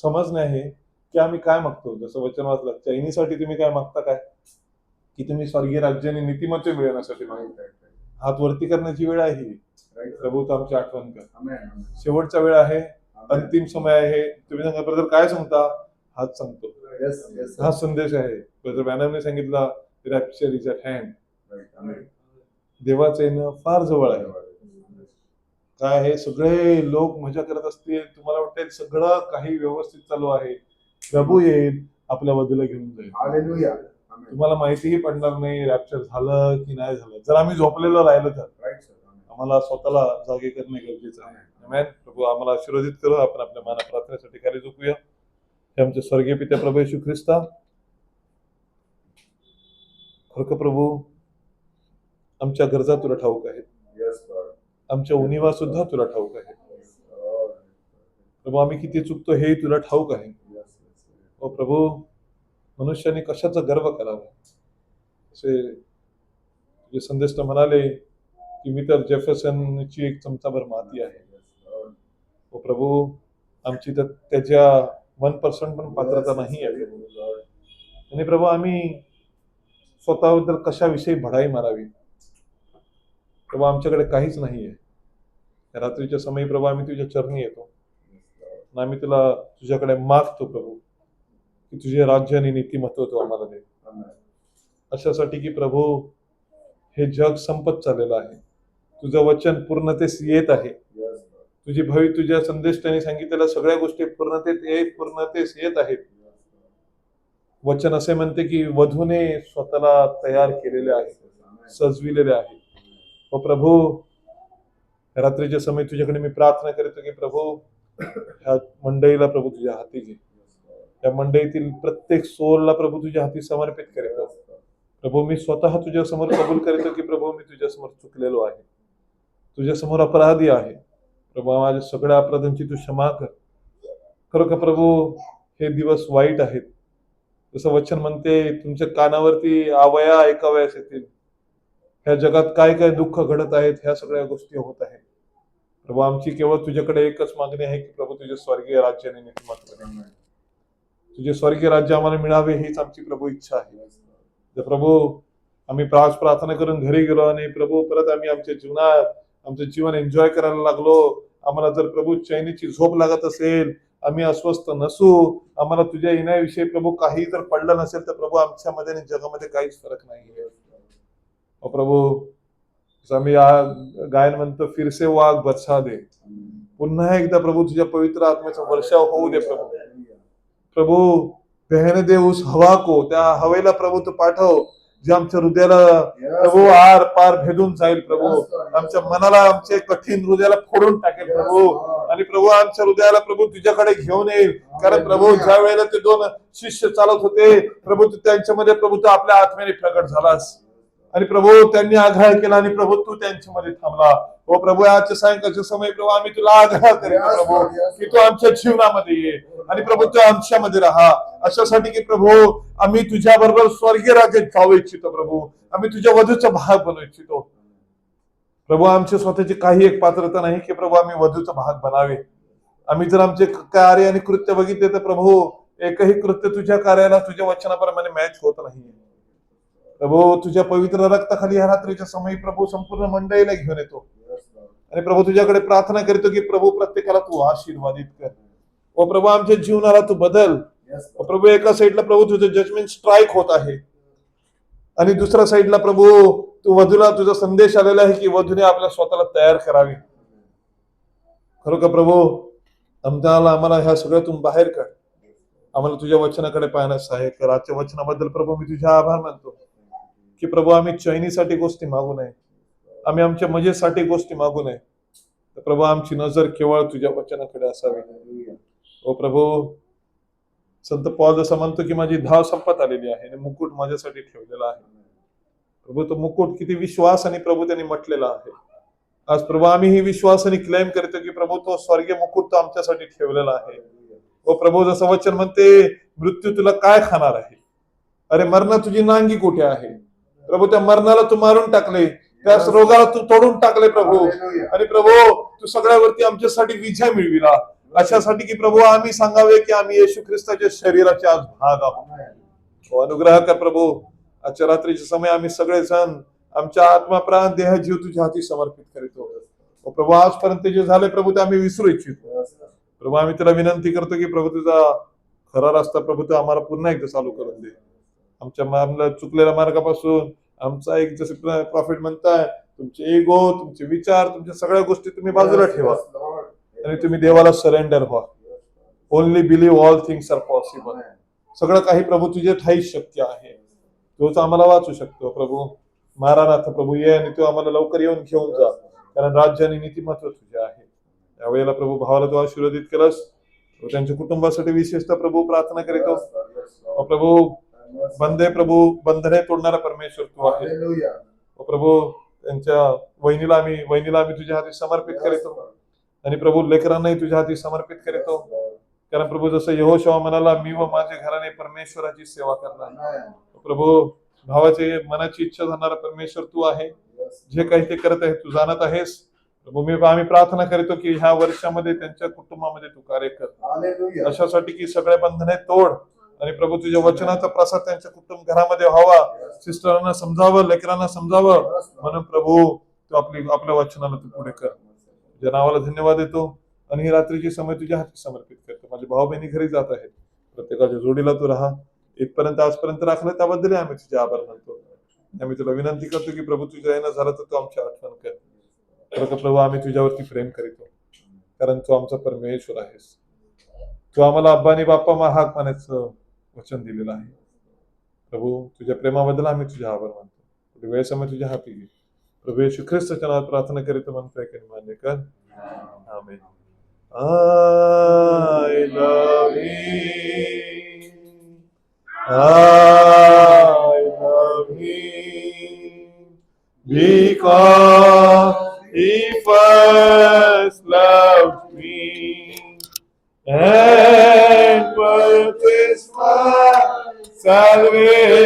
Speaker 2: समजणे आहे की आम्ही काय मागतो. जसं वचन वाचलं, चैनीसाठी तुम्ही काय मागता काय? की तुम्ही स्वर्गीय राज्य आणि नीतिमत्व मिळवण्यासाठी मागताय. हात वरती करण्याची वेळ आहे ही. प्रभू तर आमची आठवण कर. शेवटचा वेळ आहे, अंतिम समय आहे. तुम्ही सांगा ब्रदर काय सांगता? हाच सांगतो. हा संदेश आहे. ब्रदर बॅनरने सांगितला, रॅप्चर इज ॲट हँड. देवाचं येणं फार जवळ आहे. काय हे सगळे लोक मजा करत असतील, तुम्हाला वाटेल सगळं काही व्यवस्थित चालू आहे. प्रभू येईल, आपल्या वधूला घेऊन जाईल. तुम्हाला माहितीही पडणार नाही रॅप्चर झालं की नाही झालं. जर आम्ही झोपलेलो राहिलो तर आम्हाला स्वतःला जागे करणे गरजेचं आहे. आमेन. प्रभू आम्हाला आशीर्वादित करू. आपण आपल्या माना प्रार्थनेसाठी खाली झोपूया. हे आमचे स्वर्गीय पिता प्रभू येशू ख्रिस्ता, खरं प्रभू आमच्या गरजा तुला ठाऊक आहेत. आमच्या उणिवा सुद्धा तुला ठाऊक आहे. प्रभू आम्ही किती चुकतो हेही तुला ठाऊक आहे. ओ प्रभू, मनुष्याने कशाचा गर्व करावा? असे तुझे संदेश म्हणाले की मी तर जेफरसनची एक चमचाभर माती आहे. ओ प्रभू, आमची तर त्याच्या 1% पण पात्रता नाही आहे. आणि प्रभू आम्ही स्वतःबद्दल कशाविषयी भडाई मारावी? प्रभू आमच्याकडे काहीच नाहीये. रात्रीच्या समयी प्रभू आम्ही तुझ्या चरणी येतो. आम्ही तुला तुझ्याकडे मागतो प्रभू की तुझे राज्य आणि नीतिमत्व तू आम्हाला दे. अशासाठी की प्रभू हे जग संपत चाललेलं आहे. तुझं वचन पूर्णतेस येत आहे. तुझी भवी तुझ्या संदेश त्यांनी सांगितलेल्या सगळ्या गोष्टी पूर्णतेस येत आहेत. वचन असे म्हणते की वधूने स्वतःला तयार केलेले आहे, सजविलेले आहे. व प्रभू रात्रीच्या समय तुझ्याकडे मी प्रार्थना करतो की प्रभू ह्या मंडळीला प्रभू तुझ्या हाती घे. त्या मंडळीतील प्रत्येक सोलला प्रभू तुझ्या हाती समर्पित करतो. प्रभू मी स्वतः तुझ्या समोर कबूल करतो की प्रभू मी तुझ्या समोर चुकलेलो आहे, तुझ्या समोर अपराधी आहे. प्रभू माझ्या सगळ्या अपराधांची तू क्षमा कर. खरोखर प्रभू हे दिवस वाईट आहेत. जसं वचन म्हणते तुमच्या कानावरती आवया ऐकावयास येतील. ह्या जगात काय काय दुःख घडत आहेत, ह्या सगळ्या गोष्टी होत आहेत. प्रभू आमची केवळ तुझ्याकडे एकच मागणी आहे की प्रभू तुझे स्वर्गीय राज्य आणि नीतिमत्व, तुझे स्वर्गीय राज्य आम्हाला मिळावे हीच आमची प्रभू इच्छा आहे. तर प्रभू आम्ही प्रार्थना करून घरी गेलो आणि प्रभू परत आम्ही आमच्या जीवनात आमचं जीवन एन्जॉय करायला लागलो. आम्हाला जर प्रभू चैनीची झोप लागत असेल, आम्ही अस्वस्थ नसू, आम्हाला तुझ्या येण्याविषयी प्रभू काही जर पडलं नसेल तर प्रभू आमच्यामध्ये आणि जगामध्ये काहीच फरक नाही. प्रभू आम्ही गायन म्हणतो फिरसे वाघ बरसा दे. पुन्हा एकदा प्रभू तुझ्या पवित्र आत्म्याचा वर्षाव होऊ दे. प्रभू बहने दे उस हवा को, त्या हवेला प्रभू तू पाठव जे आमच्या हृदयाला प्रभू आर पार भेदून जाईल. प्रभू आमच्या मनाला, आमच्या कठीण हृदयाला फोडून टाकेल प्रभू. आणि प्रभू आमच्या हृदयाला प्रभू तुझ्याकडे घेऊन येईल. कारण प्रभू ज्या वेळेला ते 2 शिष्य चालत होते प्रभू तू त्यांच्यामध्ये प्रभू तू आपल्या आत्म्याने प्रगट झालास. आणि प्रभू त्यांनी आग्रह केला आणि प्रभू तू त्यांच्यामध्ये थांबला. हो प्रभू आजच्या सायंकाळच्या समय प्रभू आम्ही तुला आग्रह करीतो प्रभू की तू आमच्या जीवनामध्ये ये आणि प्रभू तू आमच्यामध्ये राहा. अशासाठी की प्रभू आम्ही तुझ्या बरोबर स्वर्गीय राज्यात जाऊ इच्छितो. प्रभू आम्ही तुझ्या वधूचा भाग बनू इच्छितो. प्रभू आमची स्वतःची काही एक पात्रता नाही की प्रभू आम्ही वधूचा भाग बनावे. आम्ही जर आमचे कार्य आणि कृत्य बघितले तर प्रभू एकही कृत्य तुझ्या कार्याला तुझ्या वचनाप्रमाणे मॅच होत नाही. प्रभू तुझ्या पवित्र रक्ताखाली ह्या रात्रीच्या समयी प्रभू संपूर्ण मंडळीला घेऊन येतो आणि प्रभू तुझ्याकडे प्रार्थना करतो की प्रभू प्रत्येकाला तू आशीर्वादित कर. ओ प्रभू आमच्या जीवनाला तू बदल. प्रभू एका साईडला प्रभू तुझं जजमेंट स्ट्राईक होत आहे आणि दुसऱ्या साईडला प्रभू तू वधूला तुझा संदेश आलेला आहे की वधूने आपल्या स्वतःला तयार करावे. खरोखर प्रभू आम्हाला ह्या सगळ्यातून बाहेर काढ. आम्हाला तुझ्या वचनाकडे पाहण्यास सहाय्य कर. आजच्या वचनाबद्दल प्रभू मी तुझ्या आभार मानतो की प्रभू आम्ही चैनीसाठी गोष्टी मागू नये, आम्ही आमच्या मजेसाठी गोष्टी मागू नये. तर प्रभू आमची नजर केवळ तुझ्या वचनाकडे असावी. ओ प्रभू, संत पॉल जसं म्हणतो की माझी धाव संपत आलेली आहे आणि मुकुट माझ्यासाठी ठेवलेला आहे. प्रभू तो मुकुट किती विश्वासाने प्रभू त्यांनी म्हटलेला आहे. आज प्रभू आम्ही ही विश्वासाने क्लेम करतो की प्रभू तो स्वर्गीय मुकुट तो आमच्यासाठी ठेवलेला आहे. ओ प्रभू, जसं वचन म्हणते, मृत्यू तुला काय खाणार आहे? अरे मरण तुझी नांगी कुठे आहे? प्रभू, त्या मरणाला तू मारून टाकले, त्या रोगाला तू तोडून टाकले प्रभू. आणि प्रभू, तू सगळ्यावरती आमच्यासाठी विजय मिळविला, अशासाठी की प्रभू आम्ही सांगावे की आम्ही येशू ख्रिस्ताच्या शरीराचे आज भाग आहोत. हो, अनुग्रह कर प्रभू. आजच्या रात्रीच्या समय आम्ही सगळेजण आमच्या आत्मा, प्राण, देह, जीव तुझ्या हाती समर्पित करीतो. हो प्रभू, आजपर्यंत जे झाले प्रभू ते आम्ही विसरू इच्छितो. प्रभू, आम्ही तुला विनंती करतो की प्रभू तुझा खरा रस्ता प्रभू तू आम्हाला पुन्हा एकदा चालू करून दे. आमच्या चुकलेल्या मार्गापासून आमचा एक जसे प्रॉफिट म्हणताय, तुमचे इगो, तुमचे विचार, तुमच्या सगळ्या गोष्टी तुम्ही बाजूला ठेवा आणि तुम्ही देवाला सरेंडर व्हा. Only believe all things are possible. सगळं काही प्रभू तुझ्या ठाई शक्य आहे. तोच आम्हाला वाचू शकतो प्रभू. मारानाथ प्रभू, ये आणि तू आम्हाला लवकर येऊन घेऊन जा, कारण राज्य आणि नीतिमत्व तुझे आहे. यावेळेला प्रभू भावाला तू आशीर्वादित केलंस. त्यांच्या कुटुंबासाठी विशेषतः प्रभू प्रार्थना करीतो. प्रभू, बंधने तोडणारा परमेश्वर तू आहे. प्रभू, त्यांच्या वहिनीला आम्ही तुझ्या हाती समर्पित करीतो आणि प्रभू लेकरांनाही तुझ्या हाती समर्पित करीतो. कारण प्रभू, जसं यहोशुआ म्हणाला, मी व माझे घराने परमेश्वराची सेवा करणार. प्रभू, भावाचे मनाची इच्छा जाणारा परमेश्वर तू आहे. जे काही ते करत आहे तू जाणत आहेस प्रभू. आम्ही प्रार्थना करतो की ह्या वर्षामध्ये त्यांच्या कुटुंबामध्ये तू कार्य कर, अशासाठी की सगळे बंधने तोड आणि प्रभू तुझ्या वचनाचा प्रसार त्यांच्या कुटुंब घरामध्ये व्हावा. सिस्टरांना समजावं, लेकरांना समजावं, म्हणून प्रभू तू आपल्या वचनाला तू पुढे कर. तुझ्या नावाला धन्यवाद देतो आणि ही रात्रीची समय तुझ्या हाती समर्पित करतो. माझे भाऊ बहिणी घरी जात आहेत, प्रत्येकाच्या जोडीला तू राहा. इथपर्यंत आजपर्यंत राखलं त्याबद्दल आम्ही तुझे आभार मानतो. आम्ही तुला विनंती करतो की प्रभू तुझ्या येणं झालं तर तू आमची आठवण कर. प्रभू, आम्ही तुझ्यावरती प्रेम करीतो, कारण तू आमचा परमेश्वर आहेस. तू आम्हाला अब्बा आणि बाप्पा हाक मानायचं वचन दिलेलं आहे. प्रभू, तुझ्या प्रेमाबद्दल आम्ही तुझे आभार मानतो. वेळ समय तुझ्या हाती घे. प्रभू येशू ख्रिस्ताच्या नावात प्रार्थना करीतो म्हणतोय की मान्य कर. आमेन. I love him. I love him because he first loved me and purchased my salvation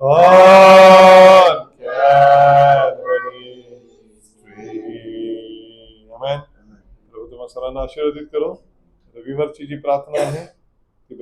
Speaker 2: on Calvary's tree. Amen. प्रभू तुम्हाला सर्वांना आशीर्वादित करो. रविवारची जी प्रार्थना आहे ती